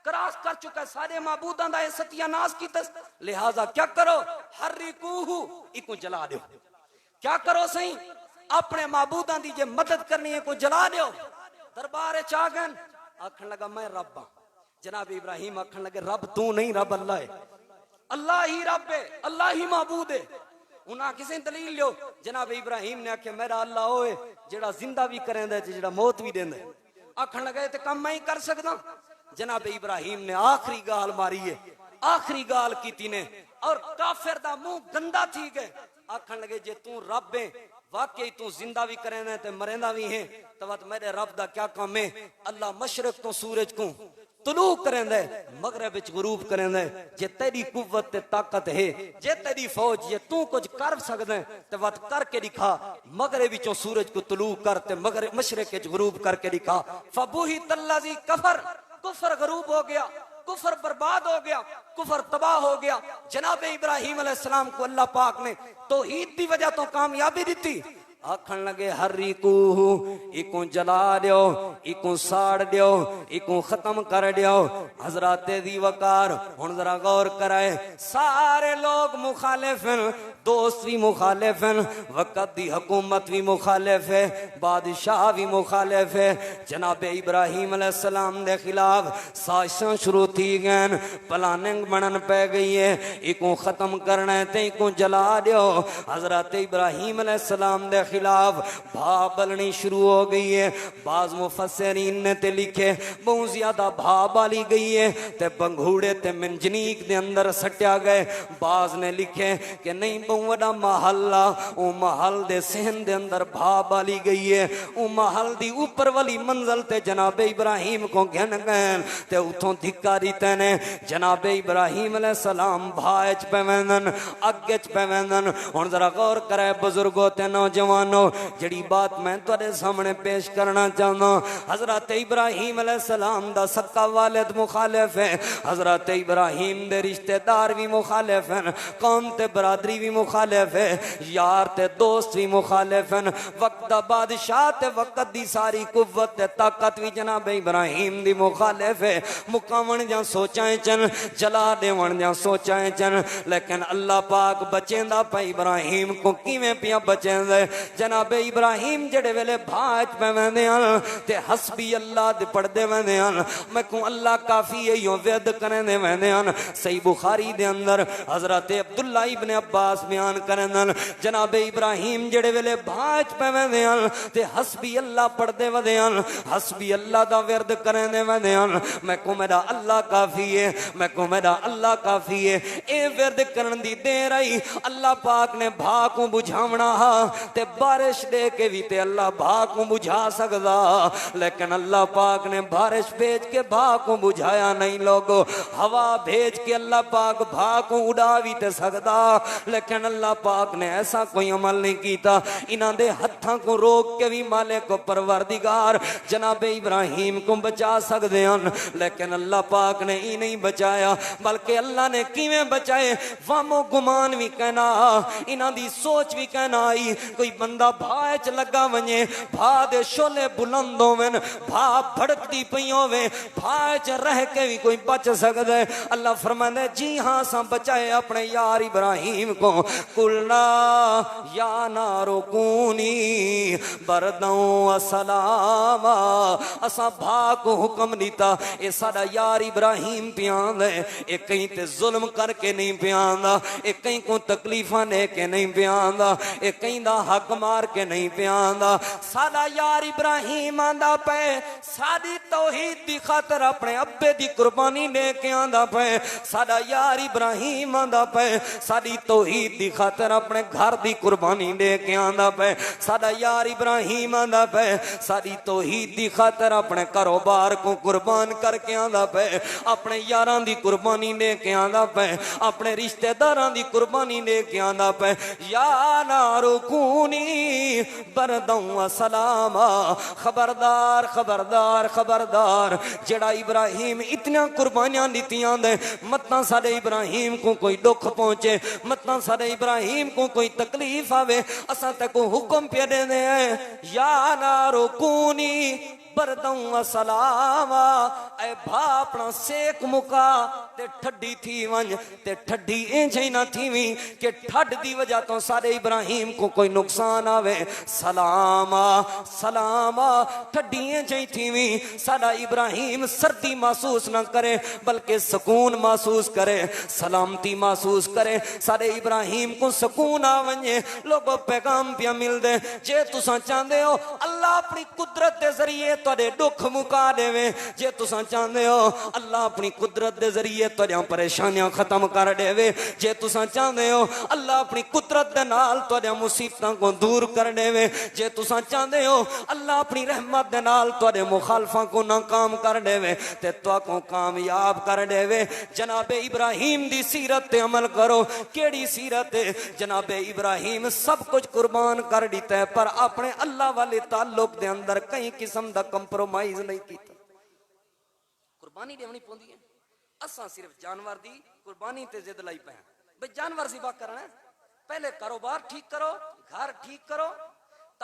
क्रॉस कर चुका है सारे माबूदां दा सत्यानाश कीता लिहाजा क्या करो हर्रिकूहु इको जला दो क्या करो सही अपने माबूदां दी जे मदद करनी है को जला दो दरबार च आ गए आखन लगा मैं रब हां जनाब इब्राहिम आखन लगे रब तू नहीं रब अल्लाह है अल्लाह ही रब है अल्लाह ही माबूद है उन्हां किसी दलील लियो जनाब इब्राहिम ने आखे मेरा अल्लाह होए जेड़ा जिंदा भी करेंदा जेड़ा मौत भी देंदा आखन लगे ते काम मैं ही कर सकदा जनाब इब्राहिम ने आखिरी गाल मारी है आखिरी गाल की ने और काफिर दा मुंह गंदा थी गए आखन लगे जे तू रब है वाकई तू जिंदा भी करेंदा ते मरेंदा भी है तो मेरे रब दा क्या काम है अल्लाह मशरक तो सूरज को तुलू करेंदा मगरब विच गुरूब करेंदा जे तेरी कुव्वत ते ताकत है जे तेरी फौज ये तू कुछ कर सकदा ते वत करके दिखा मगरब विचों सूरज को तुलू कर ते मगरब मशरक विच गुरूब करके दिखा फबुही तल्लाजी कफर कुफर गरूब हो गया कुफर बर्बाद हो गया कुफर तबाह हो गया जनाब इब्राहिम अलैहिस्सलाम को अल्लाह पाक ने तौहीद दी वजह तो कामयाबी दी आखन लगे हर्रिकूहु इको जला दियो इको साड़ दियो इको खत्म कर दियो हजरत दी वकार हुन जरा गौर कराए सारे लोग मुखालिफ दोस्त भी मुखालिफ हैं, वक़्त दी हुकूमत भी मुखालिफ है, बादशाह भी मुखालिफ है। जनाब इब्राहिम अलैहिस्सलाम दे खिलाफ साजिशां शुरू थी गए, प्लानिंग बनन पै गई है, इको खत्म करना है ते इको जला दियो। हजरत इब्राहिम अलैहिस्सलाम दे खिलाफ भा बलनी शुरू हो गई है। बाज मुफस्सिरीन ने ते लिखे बहुत ज्यादा भा बाली गई है ते बंगूड़े ते मंजनीक दे अंदर सट्या गए। बाज ने लिखे कि नहीं बहुत बड़ा महल आ, वो महल दे सहन दे अंदर भा बाली गई है। वो महल दी ऊपर वाली मंजिल ते जनाब इब्राहिम को घन गए ते उथों धिक्कारी तेने जनाब इब्राहिम अलैहिस्सलाम भाच पैवेंदन, अगे च पैवेंदन। हुण जरा गौर करे बुजुर्गो ते नौजवानों, जड़ी बात मैं तुहाडे सामने पेश करना चाहना, हजरत इब्राहिम अलैहिस्सलाम दा सक्का वालिद मुखालिफ है, हजरत इब्राहिम दे रिश्तेदार भी मुखालिफ हैं, कौम ते बरादरी भी मुखालिफ है, यार ते दोस्त भी मुखालिफ हैं। वक्त दा बादशाह ते वक्त दी सारी कुव्वत ते ताकत भी जनाब इब्राहिम दी मुखालिफ है। मुकावन जा सोचाएं चन, जला देवन जा सोचाएं चन, लेकिन अल्लाह पाक बचेंदा पे इब्राहिम को किवें पिया बचेंदे। जनाब इब्राहिम जेड़े वेले भाच पैवेंदे हन ते हस्बी अल्लाह दे पढ़दे वेंदे हन, मैं को अल्लाह काफी है यो वेद करने वेंदे हन। सही बुखारी दे अंदर हजरत अब्दुल्ला इब्ने अब्बास बयान करन, जनाब इब्राहिम जेड़े वेले भाच पैवेंदे हन ते हस्बी अल्लाह पढ़दे वेंदे हन, हस्बी अल्लाह दा विरद करने वेंदे हन। मैं को मेरा अल्लाह काफी है, मैं को मेरा अल्लाह काफी है। ए विरद करन दी देर आई, अल्लाह पाक ने भा को बुझावना हा ते बारिश दे के भी ते अल्लाह भा को बुझा सकदा, लेकिन अल्लाह पाक ने बारिश भेज के भा को बुझाया नहीं। लोगो हवा भेज के अल्लाह पाक भा को उड़ा भी ते सकदा, लेकिन अल्लाह पाक ने ऐसा कोई अमल नहीं कीता। इन्हां दे हत्थां को रोक के भी मालिक को परवरदिगार जनाब इब्राहिम को बचा सकदे हन, लेकिन अल्लाह पाक ने ही नहीं बचाया, बल्कि अल्लाह ने किवें बचाए वामो गुमान भी कहना, इन्हां दी सोच भी कहना आई। कोई बंदा भा च लगा वने, भा दे शोले बुलंद होवन, भा भड़कदी पई होवे, भा च रह के भी कोई बच सकदा है। अल्लाह फरमांदा जी हां सा बचाए अपने यार इब्राहिम को। कुलना या नारो कूनी बरदों सलामा, असा भा को हुक्म दिता ए साडा यार इब्राहिम पियां दे, ए कहीं ते जुल्म करके नहीं पियांदा, ए कहीं को तकलीफां दे के नहीं पियांदा, ए कहीं दा हक मार के नहीं पियांदा। साडा यार इब्राहिम आंदा पे साडी तौहीद दी खातर अपने अब्बे दी कुर्बानी दे के आंदा पे। साडा यार इब्राहिम आंदा पे साडी तौहीद दी खातर अपने घर दी कुर्बानी दे के आंदा पे। साडा यार इब्राहिम आंदा पे साडी तौहीद दी खातर अपने कारोबार को कुर्बान करके आंदा पे, अपने यारां दी कुर्बानी दे के आंदा पे, अपने रिश्तेदारां दी कुर्बानी दे के आंदा पे। या नारो कूनी बरदों सलामा, खबरदार खबरदार खबरदार, जेड़ा इब्राहिम इतनी कुर्बानियां दित्तियां दे, मत्ता साडे इब्राहिम को कोई दुख पहुंचे, मत्ता साडे इब्राहिम को कोई तकलीफ आवे, असां ते को हुक्म पे देंदे हैं या नारो कूनी बरदों सलामा। ए भा अपना सेक मुका ते ठड्डी थी वंज, ते ठड्डी इंज ही ना थीवी कि ठड दी वजह तो सारे इब्राहिम को कोई नुकसान आवे। सलामा सलामा, ठड्डी इंज ही थीवी साडा इब्राहिम सर्दी महसूस ना करे बल्कि सुकून महसूस करे, सलामती महसूस करे, सारे इब्राहिम को सुकून आ वंजे। लोगों पैगाम पिया मिलदे, जे तुसां चाहते हो अल्लाह अपनी कुदरत के जरिए तुहाडे दुख मुका देवे, जे तुसां चाहते हो अल्लाह अपनी कुदरत के जरिए तुहाडियां परेशानियां खत्म कर देवे, जे तुसां चाहते हो अल्लाह अपनी कुदरत दे नाल तुहाडियां मुसीबतां को दूर कर देवे, जे तुसां चाहते हो अल्लाह अपनी रहमत दे नाल तुहाडे मुखालफां को नाकाम कर देवे ते तुहाको कामयाब कर देवे। जनाबे इब्राहिम दी सीरत ते अमल करो। केड़ी सीरत है? जनाबे इब्राहिम सब कुछ कुर्बान कर दिता है, पर अपने अल्लाह वाले ताल्लुक दे अंदर कई किस्म दा कंप्रोमाइज नहीं कीता। कुर्बानी देनी पौंदी है। असां सिर्फ जानवर दी कुर्बानी ते जिद लाई पे भाई जानवर सिवा करना है। पहले कारोबार ठीक करो, घर ठीक करो,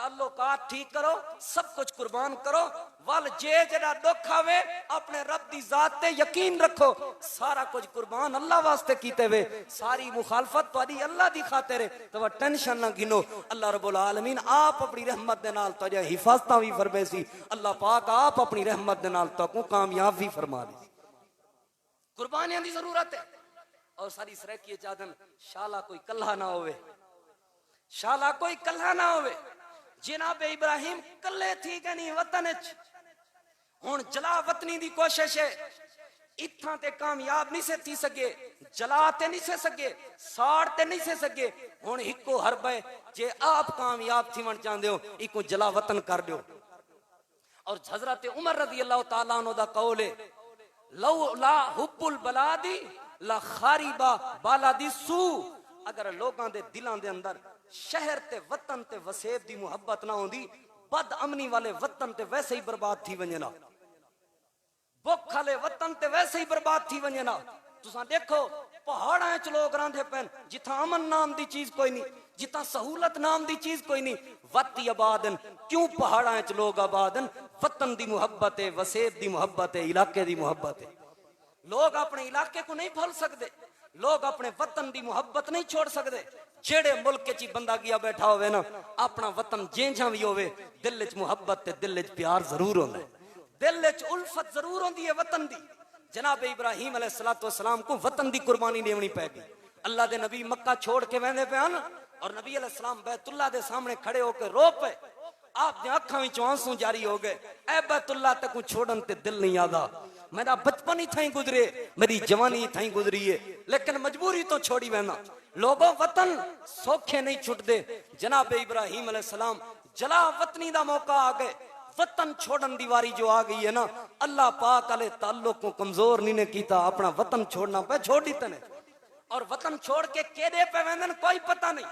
ताल्लुकात ठीक करो, सब कुछ कुर्बान करो। वल जे जड़ा दुख आवे अपने रब दी जात ते यकीन रखो, सारा कुछ कुर्बान अल्लाह वास्ते कीते वे, सारी मुखालफत तुहाडी अल्लाह दी खातिर है। तो टेंशन ना गिनो, अल्लाह रब्बुल आलमीन आप अपनी रहमत दे नाल तुहाडी हिफाजतां भी फरमाएसी। अल्लाह पाक आप अपनी रहमत दे नाल तुहानू कामयाब भी फरमा दे। कुर्बानियां दी जरूरत है। और सारी सरैकी चादन शाला कोई कल्ला ना होवे, शाला कोई कल्ला ना होवे। जनाब इब्राहिम कल्ले थी कि नहीं वतन च, हुण जला वतनी दी कोशिश है। इत्थां ते कामयाब नहीं से थी सके, जला ते नहीं से सके, साड़ ते नहीं से सके। हुण इको हरब है, जे आप कामयाब थीवण चाहते हो इको जला वतन कर दो। और हजरत उमर रज़ी अल्लाह तआला अन्हु दा कौल है, लौ ला हुब्बुल बलादी ला खारिबा बालादी सू। अगर लोगों दे दिलां दे अंदर शहर ते वतन ते वसेब दी मुहब्बत ना होंदी, बद अमनी वाले वतन ते वैसे ही बर्बाद थी वंजना, भुख वाले वतन ते वैसे ही बर्बाद थी वंजना। तुसां देखो पहाड़ां च लोग रहिंदे पैन, जिथा अमन नाम दी चीज कोई नहीं, जिथा सहूलत नाम दी चीज कोई नहीं, वती आबादन। क्यों पहाड़ां च लोग आबादन? वतन दी मुहब्बत है, वसेब दी मुहब्बत है, इलाके दी मुहब्बत है। लोग अपने इलाके को नहीं भूल सकते, लोग अपने वतन की मुहब्बत नहीं छोड़ सकते। जेड़े मुल्क च बंदा गया बैठा होवे ना, अपना वतन जेंझा भी होवे, दिल च मुहब्बत ते दिल च प्यार जरूर होंदा है, दिल च उल्फत जरूर होंदी है वतन दी। जनाब इब्राहिम अलैहिस्सलातु वस्सलाम को वतन की कुर्बानी देनी पैगी। अल्लाह दे नबी मक्का छोड़ के वहदे पे हन, और नबी अलैहिस्सलाम बैतुल्लाह दे सामने खड़े होकर रो पे। आप अखां विचों आंसू जारी हो गए। ऐ बैतुल्लाह तक छोड़न ते दिल नहीं आता, मेरा बचपन ही थाई गुजरे, मेरी जवानी ही थाई गुजरी है, लेकिन मजबूरी तो छोड़ी वहना। लोगों वतन सौखे नहीं छुटते। जनाब इब्राहिम अलैहिस्सलाम जला वतनी दा मौका आ गए, वतन छोड़न दी वारी जो आ गई है ना, अल्लाह पाक वाले ताल्लुक को कमजोर नहीं ने कीता, अपना वतन छोड़ना पे छोड़ दी तने। और वतन छोड़ के केदे पे वेंदन कोई पता नहीं,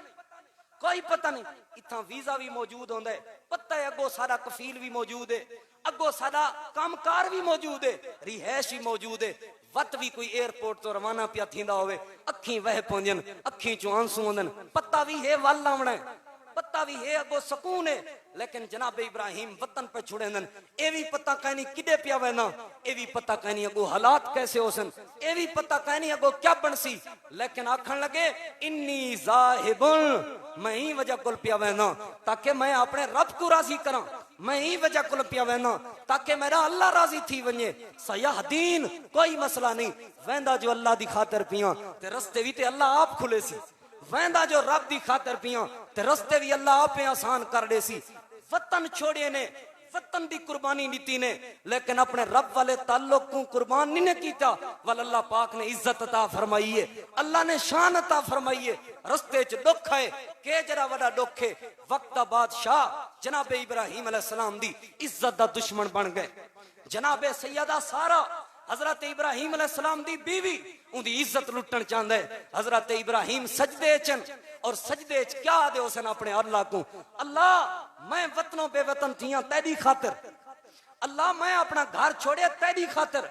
कोई पता नहीं। इतना वीजा भी मौजूद होंदा है, पता है अगो सारा कफील भी मौजूद है, अगो सारा कामकार भी मौजूद है, रिहायश भी मौजूद है। वत भी कोई एयरपोर्ट तो रवाना पिया थींदा होवे, अखी वह पहुंचन, अखी चो आंसू आंदन, पता भी है वल आवना है, पता भी है अगो सकून है। लेकिन जनाब इब्राहिम वतन पे छुड़ेंदन, ए भी पता कहनी किदे पिया वहना, ए भी पता कहनी अगो हालात कैसे होसन, ए भी पता कहनी अगो क्या बनसी। लेकिन आखन लगे इन्नी जाहिबुन, मैं ही वजह कुल पिया वहना ताकि मैं अपने रब को राजी करा, मैं ही वजह कुल पिया वहना ताकि मेरा अल्लाह राजी थी वने। सयाहदीन कोई मसला नहीं, वहदा जो अल्लाह दी खातिर पिया ते रस्ते भी ते अल्लाह आप खुले सी, वहदा जो रब दी खातिर पिया ते रस्ते भी अल्लाह आप आसान कर दे सी। वतन छोड़े ने, वतन दी कुर्बानी नीति ने, लेकिन अपने रब वाले ताल्लुक को कुर्बान नहीं ने कीता। वल अल्लाह पाक ने इज्जत अता फरमाई है, अल्लाह ने शान अता फरमाई है। रस्ते च दुख है के जरा वड़ा दुख है, वक्त दा बादशाह जनाब इब्राहिम अलैहिस्सलाम दी इज्जत दा दुश्मन बन गए। जनाब सैयदा सारा हजरत इब्राहिम अलैहिस्सलाम दी बीवी, उनकी इज्जत लुटन चाहता है। हजरत इब्राहिम सजदे चन, और सजदे च क्या दे हुसन अपने अल्लाह को, अल्लाह मैं वतनों बेवतन थियां तेरी खातिर, अल्लाह मैं अपना घर छोड़े तेरी खातिर,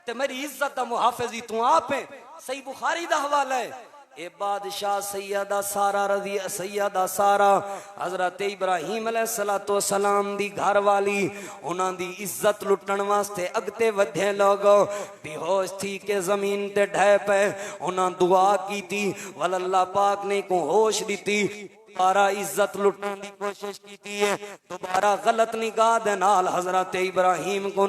ते मेरी इज्जत दा मुहाफिज तू आप है। सही बुखारी दा हवाला है। ए बादशाह सैयदा सारा रजी, सैयदा सारा हजरत इब्राहिम अलैहिस्सलातु वस्सलाम दी घर वाली, उन्हां दी इज्जत लुटन वास्ते अगते वधे लोग बेहोश थी के जमीन ते ढह पे। उन्हां दुआ की थी, वल अल्लाह पाक ने को होश दी, दोबारा इज्जत लुटने की कोशिश की है, दोबारा गलत निगाह दे नाल हजरत इब्राहिम को,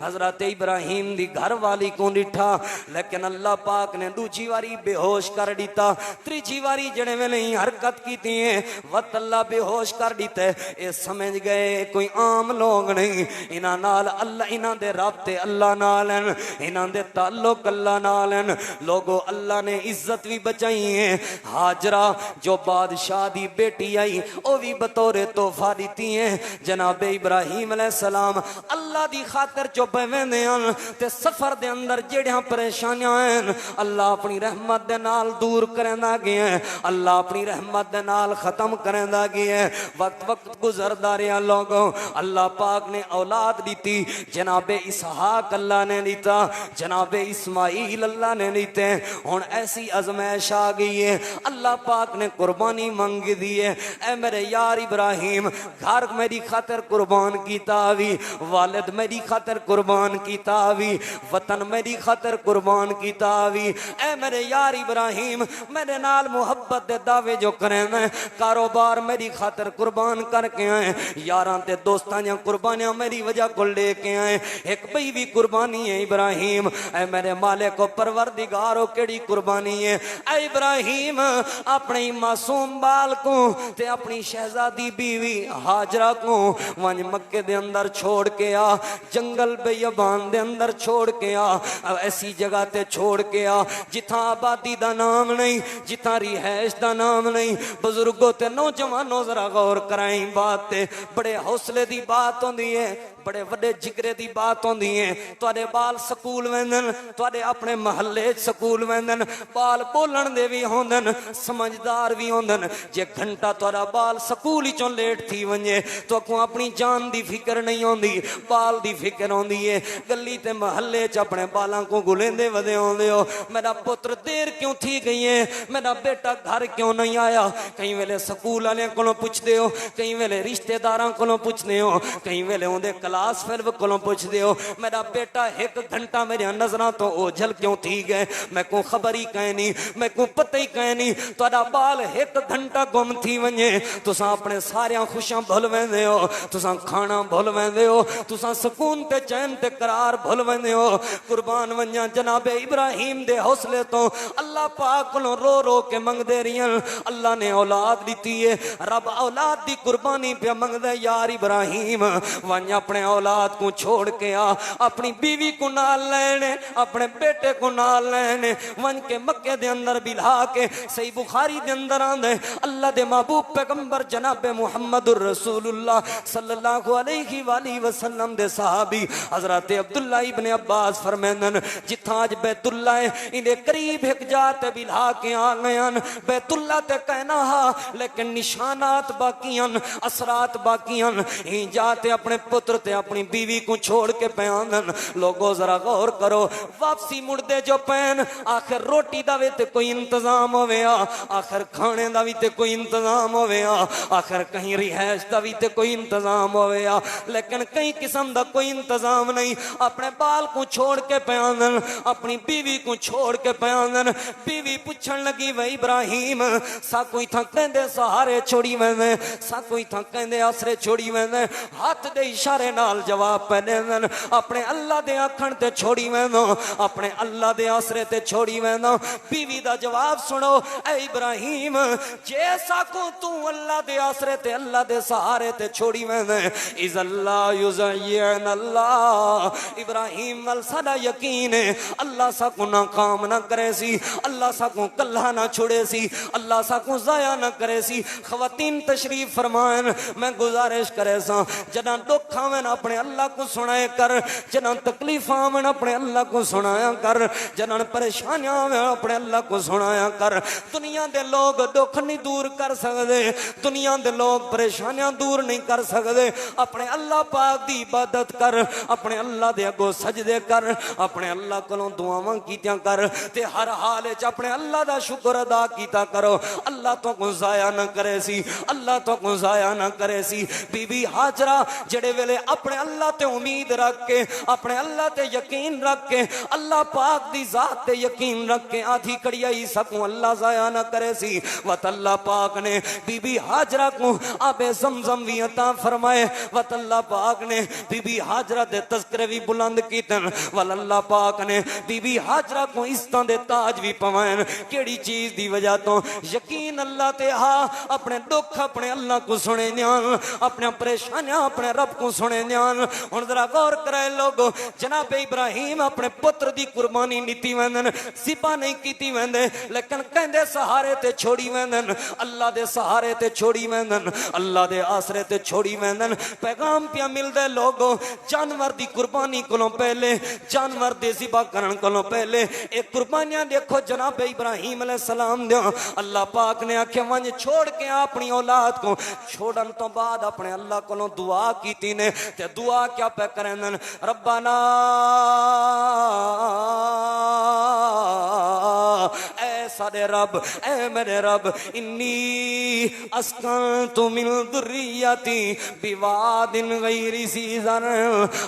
हजरत इब्राहिम दी घर वाली को डिठा। लेकिन अल्लाह पाक ने दूजी बारी बेहोश कर दिता, तीजी बारी जड़े वेले ही हरकत की है वत अल्लाह बेहोश कर दिता है। ये समझ गए कोई आम लोग नहीं, इन्हां नाल अल्लाह, इन्हां दे राब्ते अल्लाह नाल हैं, इन्हां दे ताल्लुक अल्लाह नाल हैं। लोगो अल्लाह ने इज्जत भी बचाई है। हाजरा जो बादशाह दी बेटी आई, वो भी बतौरे तोहफा दी है। जनाबे इब्राहिम अलैहिस्सलाम अल्लाह दी खातिर जो पवेंदे हन ते सफर दे अंदर जेड़ियां परेशानियां हैं अल्लाह अपनी रहमत दे नाल दूर करंदा गया है, अल्लाह अपनी रहमत दे नाल खत्म करंदा गया है। वक्त वक्त गुजरदा रहा लोगों, अल्लाह पाक ने औलाद दी, जनाबे इसहाक अल्लाह ने दिता, जनाबे इस्माइल अल्लाह ने दिते। हुण ऐसी अजमैश आ गई है, अल्लाह पाक ने कुर्बानी मंगी दिए ऐ मेरे यार इब्राहिम घर मेरी खातर कुर्बान कीता भी वालिद मेरी खातर कुर्बान कीता भी वतन मेरी खातर कुर्बान कीता भी ऐ मेरे यार इब्राहिम मेरे नाल मुहब्बत दे दावे जो करें मैं कारोबार मेरी खातर कुर्बान करके आए यारां ते दोस्तां दी कुर्बानियां मेरी वजह को लेके आए एक बीवी कुर्बानी है इब्राहिम ऐ मेरे मालिक को परवरदिगार हो केड़ी कुर्बानी है ऐ इब्राहिम अपने मासूम बाल को ते अपनी शहजादी बीवी हाजरा को वंज मक्के दे अंदर छोड़ के आ जंगल बेयबान दे अंदर छोड़ के आ ऐसी जगह ते छोड़ के आ जिथा आबादी दा नाम नहीं जिथा रिहाइश दा नाम नहीं बुजुर्गों ते नौजवानों जरा गौर कराई बात ते बड़े हौसले दी बात होंदी है बड़े वड्डे जिगरे दी बात होंदी है तुहाडे बाल स्कूल वेंदन तुहाडे अपने महल्ले स्कूल वेंदन बाल बोलण दे भी होंदन समझदार भी होंदन जे घंटा तुहाडा बाल स्कूल चों लेट थी वंजे तो को अपनी जान दी फिक्र नहीं होंदी बाल दी फिक्र होंदी है गली ते महल्ले च अपने बालां को गुलेंदे वदे आउंदे हो मेरा पुत्र देर क्यों थी गई है मेरा बेटा घर क्यों नहीं आया कई वेले स्कूल वाले कोलों पुछदे हो कई वेले रिश्तेदारां कोलों पुछदे हो कई वेले उहदे क्लास फिर कोलों पुछदे हो मेरा बेटा एक घंटा मेरे नजरां तो ओझल क्यों थी गए मैं को खबर ही कह नहीं मैं को पता ही कह नहीं तुहाडा बाल एक घंटा गुम थी वने तुसां अपने सारियां खुशियां भुल वेंदे हो तुसां खाना भुल वेंदे हो तुसां सुकून ते चैन ते करार भुल वेंदे हो कुर्बान वन्या जनाबे इब्राहिम दे हौसले तो अल्लाह पाक कोलों रो रो के मंगदे रिहन अल्लाह ने औलाद दी है रब औलाद दी कुर्बानी पे मंगदे यार इब्राहिम वंज अपने औलाद को छोड़ के आ अपनी बीवी को नाल लेने अपने बेटे को नाल लेने वंज के मक्के दे अंदर बिला के सही बुखारी दे अंदर आंदे अल्लाह दे महबूब पैगंबर जनाब मुहम्मदुर रसूलुल्लाह सल्लल्लाहु अलैहि वसल्लम दे सहाबी हजरत अब्दुल्ला इब्ने अब्बास फरमांदन जिथा अज बैतुल्ला है इने करीब एक जात बिला के आ गयन बैतुल्ला ते कहना हा लेकिन निशानात बाकियन असरात बाकियन ही जाते अपने पुत्र ते अपनी बीवी को छोड़ के पयानन लोगों जरा गौर करो वापसी मुड़दे जो पैन आखिर रोटी दा भी ते कोई इंतजाम होवे आखिर खाने दा भी ते कोई इंतजाम होवे आखिर कहीं रिहाइश दा भी ते कोई इंतजाम होवे लेकिन कई किस्म दा कोई इंतजाम नहीं अपने बाल को छोड़ के पयानन अपनी बीवी को छोड़ के पयानन बीवी पूछन लगी वे इब्राहिम सा कोई था कहंदे सहारे छोड़ी वेंदे सा कोई था कहंदे आसरे छोड़ी वेंदे हाथ दे इशारे नाल जवाब पैंदे अपने अल्लाह दे आखण ते छोड़ी वेंदो अपने अल्लाह दे आसरे ते छोड़ी वेंदो बीवी दा जवाब सुनो ऐ इब्राहिम जे साको तू अल्लाह दे आसरे ते अल्लाह दे सहारे ते छोड़ी वेंदे इज अल्लाह युज़य्यन अल्लाह इब्राहिम वल साडा यकीन है अल्लाह साको नाकाम ना करे सी अल्लाह साको कल्ला ना छोड़े सी अल्लाह साको जाया ना करे सी खवातीन तशरीफ फरमान मैं गुजारिश करे सा जना दुख आवन अपने अल्लाह को सुनाए कर जना तकलीफ आवन अपने अल्लाह को सुनाया कर जना परेशानियां आवन अपने अल्लाह को सुनाया कर दुनिया दे लोग दुख नहीं दूर कर सकते दुनिया दे लोग परेशानियां दूर नहीं कर सकते अपने अल्लाह पाक दी इबादत कर अपने अल्लाह दे अगो सजदे कर अपने अल्लाह कोलों दुआवां कीतियां कर ते हर हाल विच अपने अल्लाह दा शुक्र अदा कीता करो अल्लाह तो को जाया ना करे सी अल्लाह तो को जाया ना करे सी बीबी हाजरा जेड़े वेले अपने अल्लाह ते उम्मीद रख के अपने अल्लाह ते यकीन रख के अल्लाह पाक दी जात ते यकीन रख के आधी कड़ियाई सकूं अल्लाह जाया ना करे सी वत अल्लाह पाक ने बीबी हाजरा को आबे ज़मज़म भी अता फरमाए वत अल्लाह पाक ने बीबी हाजरा दे तज़किरे भी बुलंद कीतन वल अल्लाह पाक ने बीबी हाजरा को इज्जतां दे ताज भी पवाएन केड़ी चीज दी वजह तो यकीन अल्लाह ते हा अपने दुख अपने अल्लाह को सुने न्यान अपने परेशानियां अपने रब को सुने न्यान हुण जरा गौर करे लोगो जनाब इब्राहिम अपने पुत्र दी कुर्बानी नीति वेंदन सिपा नहीं कीती वेंदे लेकिन कहंदे सहारे ते छोड़ी वेंदन अल्लाह दे सहारे ते छोड़ी वेंदन अल्लाह दे आसरे ते छोड़ी वेंदन पैगाम पिया मिलदे लोगो जानवर दी कुर्बानी कोलों पहले जानवर दे ज़िबा करन कोलों पहले एक कुर्बानियां देखो जनाब इब्राहिम अलैहिस्सलाम दे अल्लाह पाक ने आखे वंज छोड़ के अपनी औलाद को छोड़न तो बाद अपने अल्लाह कोलों दुआ कीती ने ते दुआ क्या पे करन रब्बाना ए साडे रब ए मेरे रब इन्नी अस्कन्तु मिन दुर्रियती बिवादिन गैरि सी ज़र।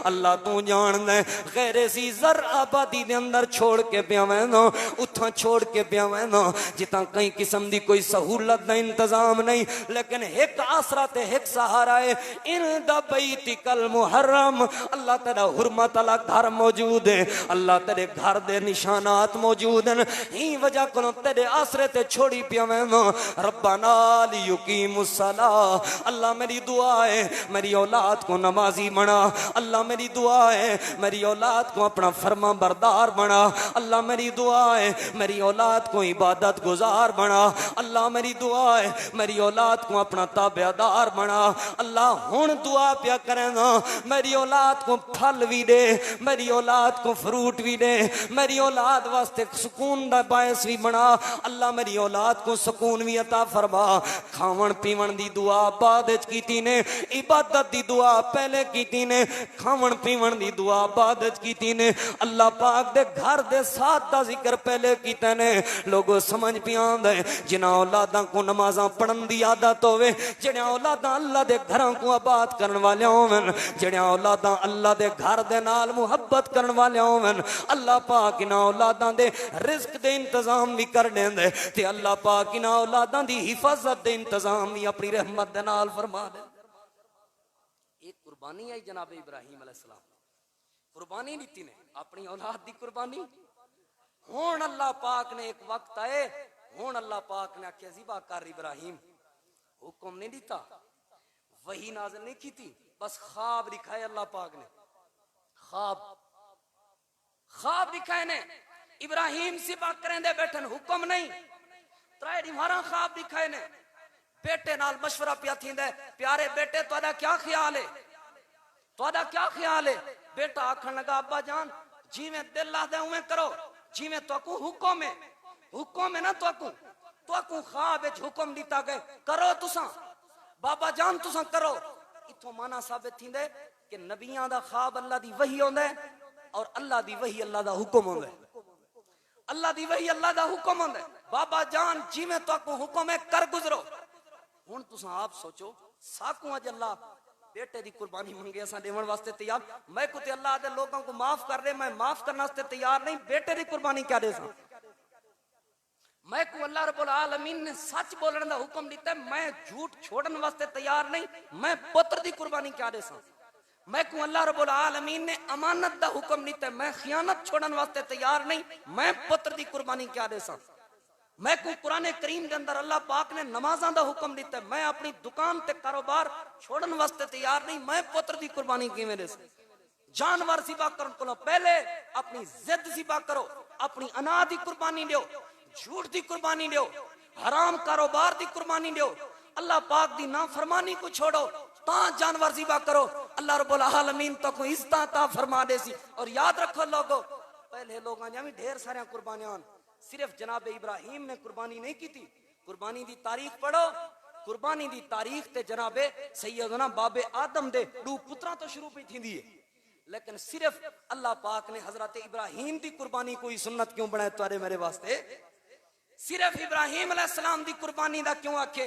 अल्लाह तू जानदा है गैर सी ज़र आबादी दे अंदर छोड़ के पिया वैना, उथा छोड़ के पिया वैना जिता कई किस्म दी कोई सहूलत दा इंतजाम नहीं, लेकिन एक आसरा ते एक सहारा है। इन द बैतिकल मुहर्रम, अल्लाह तेरा हुर्मत वाला घर मौजूद है, अल्लाह तेरे घर दे निशानात मौजूद हैं। ही वजह को तेरे आसरे ते छोड़ी पिया वैना। रब्बना लियुकीमुस सलाह, अल्लाह मेरी दुआ है मेरी औलाद को नमाजी बना, अल्लाह मेरी दुआ है मेरी औलाद को अपना फर्मा बरदार बना, अल्लाह मेरी दुआ है मेरी औलाद को इबादत गुजार बना, अल्लाह मेरी दुआ है मेरी औलाद को अपना ताबेदार बना। अल्लाह हुन दुआ पिया करेना मेरी औलाद को फल भी दे, मेरी औलाद को फ्रूट भी दे, मेरी औलाद वास्ते सुकून दा बायस भी बना। अल्लाह मेरी औलाद को सुकून भी अता फरमा। खावन पीवन दी दुआ बाद विच कीती ने, इबादत दी दुआ पहले कीती ने, खावन पीवन दी दुआ बाद विच कीती ने। अल्लाह पाक दे घर दे साथ दा जिक्र पहले कीते ने। लोगों समझ भी आंदा है जिन्हां औलादां को नमाज़ां पढ़न दी आदत होवे, जिहड़ियां औलादां अल्लाह दे घरां को आबाद करन वाले होवन, जिहड़ियां औलादां अल्लाह दे घर दे नाल मुहब्बत करन वाले होवन, अल्लाह पाक इन्हां औलादां दे रिज़्क दे इंतजाम भी कर देंदे ते अल्लाह पाक इन्हां औलादां दी हिफाजत दे इंतजाम भी अपनी रहमत दे नाल फरमा दे। एक कुर्बानी आई जनाब इब्राहिम अलैहिस्सलाम, कुर्बानी दी ने अपनी औलाद दी कुर्बानी। हुण अल्लाह पाक ने एक वक्त आए, हुण अल्लाह पाक ने आख्या ज़िबा कर इब्राहिम, हुक्म नहीं दिता, वही नाज़िल नहीं की थी, बस ख्वाब दिखाए अल्लाह पाक ने, ख्वाब दिखाए ने। इब्राहिम ज़िबा करेंदे बैठन हुक्म नहीं, त्राए दीवारां ख्वाब दिखाए ने। बेटे नाल मशवरा पिया थींदे, प्यारे बेटे तुहाडा क्या ख्याल है, तुहाडा क्या ख्याल है? बेटा आखन लगा अब्बा जान जिवें दिल आदे उवें करो, जिवें तुहाकू हुक्म है, हुक्म है ना तुहाकू ख्वाब विच हुक्म दिता गए करो तुसां, बाबा जान तुसां करो। इथों माना साबित थींदे कि नबियां दा ख्वाब अल्लाह दी वही होंदा है और अल्लाह दी वही अल्लाह दा हुक्म होंदा है, अल्लाह दी वही अल्लाह दा हुक्म होंदा है। बाबा जान जिवें तुहाकू हुक्म है कर गुजरो। हुण तुसां आप सोचो साकू अज अल्लाह बेटे दी कुर्बानी मंगे असां देवन वास्ते तैयार, मैं को ते अल्लाह दे लोगों को माफ कर दे, मैं माफ करने वास्ते तैयार नहीं, बेटे दी कुर्बानी क्या दे सा? मैं को अल्लाह रब्बुल आलमीन ने सच बोलने दा हुक्म दिता है, मैं झूठ छोड़न वास्ते तैयार नहीं, मैं पुत्र दी कुर्बानी क्या दे सा? मैं को अल्लाह रब्बुल आलमीन ने अमानत दा हुक्म दिता है, मैं खियानत छोड़न वास्ते तैयार नहीं, मैं पुत्र दी कुर्बानी क्या दे सा? मैं को कुरान करीम के अंदर अल्लाह पाक ने नमाज़ां दा हुक्म दिता है, मैं अपनी दुकान ते कारोबार छोड़न वास्ते तैयार नहीं, मैं पुत्र दी कुर्बानी किवें दे सा? जानवर ज़िबा करन कोलों पहले अपनी जिद ज़िबा करो, अपनी अना दी कुर्बानी दियो, झूठ दी कुर्बानी दियो, हराम कारोबार दी कुर्बानी दियो, अल्लाह पाक दी नाफरमानी को छोड़ो, ता जानवर ज़िबा करो, अल्लाह रब्बुल आलमीन तो को इज्जत अता फरमा दे सी। और याद रखो लोगो, पहले लोगां जावी ढेर सारियां कुर्बानियां, सिर्फ जनाब इब्राहिम ने कुर्बानी नहीं की थी। कुर्बानी दी तारीख पढ़ो, कुर्बानी दी तारीख ते जनाबे सैयदना बाबे आदम दे दो पुत्रां तो शुरू पे थींदी है, लेकिन सिर्फ अल्लाह पाक ने हजरत इब्राहिम दी कुर्बानी कोई सुन्नत क्यों बनाए तुहारे मेरे वास्ते? सिर्फ इब्राहिम अलैहिस्सलाम दी कुर्बानी दा क्यों आखे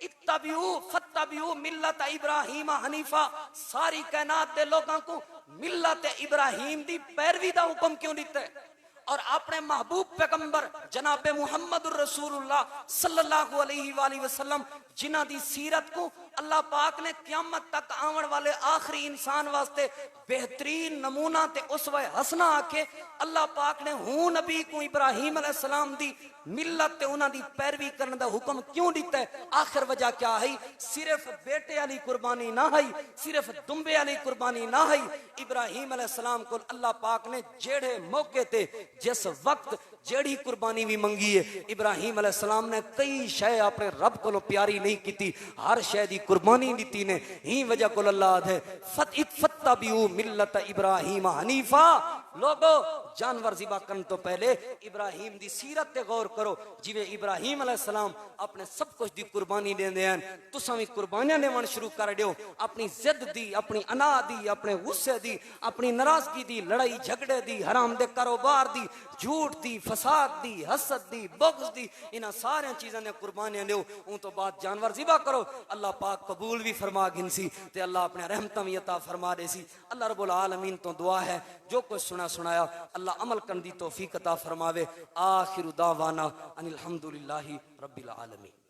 इत्तबिऊ फत्तबिऊ मिल्लत इब्राहिम हनीफा? सारी कायनात दे लोगों को मिल्लत इब्राहिम दी पैरवी दा हुक्म क्यों दिता है? और अपने महबूब पैगंबर जनाबे मुहम्मदुर रसूलुल्लाह सल्लल्लाहु अलैहि वसल्लम जिन्हां दी सीरत को अल्लाह पाक ने क़यामत तक आवन वाले आखिरी इंसान वास्ते बेहतरीन नमूना ते उसवा हसना आके अल्लाह पाक ने हूं नबी को इब्राहिम अलैहिस्सलाम दी मिल्लत ते उन्हां दी पैरवी करने दा हुक्म क्यों दिता है? आखिर वजह क्या है? सिर्फ बेटे वाली कुर्बानी ना है, सिर्फ दुम्बे वाली कुर्बानी ना है। इब्राहिम अलैहिस्सलाम को अल्लाह पाक ने जेड़े मौके ते जिस वक्त जेड़ी कुर्बानी भी मंगी है, इब्राहिम अलैहिस्सलाम ने कई शय अपने रब को प्यारी नहीं की, हर शय दी कुर्बानी दी ने। ही वजह को अल्लाह है फत्तबिऊ मिल्लत इब्राहिम हनीफा लोगो जानवर ज़िबा करन तो पहले इब्राहिम दी सीरत ते गौर करो। जिवें इब्राहिम अलैहिस्सलाम अपने सब कुछ दी कुर्बानी देंदे हैं, तुसां भी कुर्बानियां देवन शुरू कर दियो। अपनी जिद दी, अपनी अना दी, अपने गुस्से दी, अपनी नाराजगी दी, लड़ाई झगड़े दी, हराम दे कारोबार दी, झूठ दी, फसाद दी, हसद दी, बग़्ज़ दी, इन्हां सारियां चीज़ां ने कुर्बानियां दियो। उन तो बाद जानवर ज़िबा करो, अल्लाह पाक कबूल भी फरमा गिनसी ते अल्लाह अपने रहमतां भी अता फरमा देसी। अल्लाह रब्बुल आलमीन तो दुआ है जो कुछ सुनाया अल्लाह अमल करने दी तौफीक अता फरमावे। आखिरु दावाना अनिल हम्दुलिल्लाहि रब्बिल आलमीन।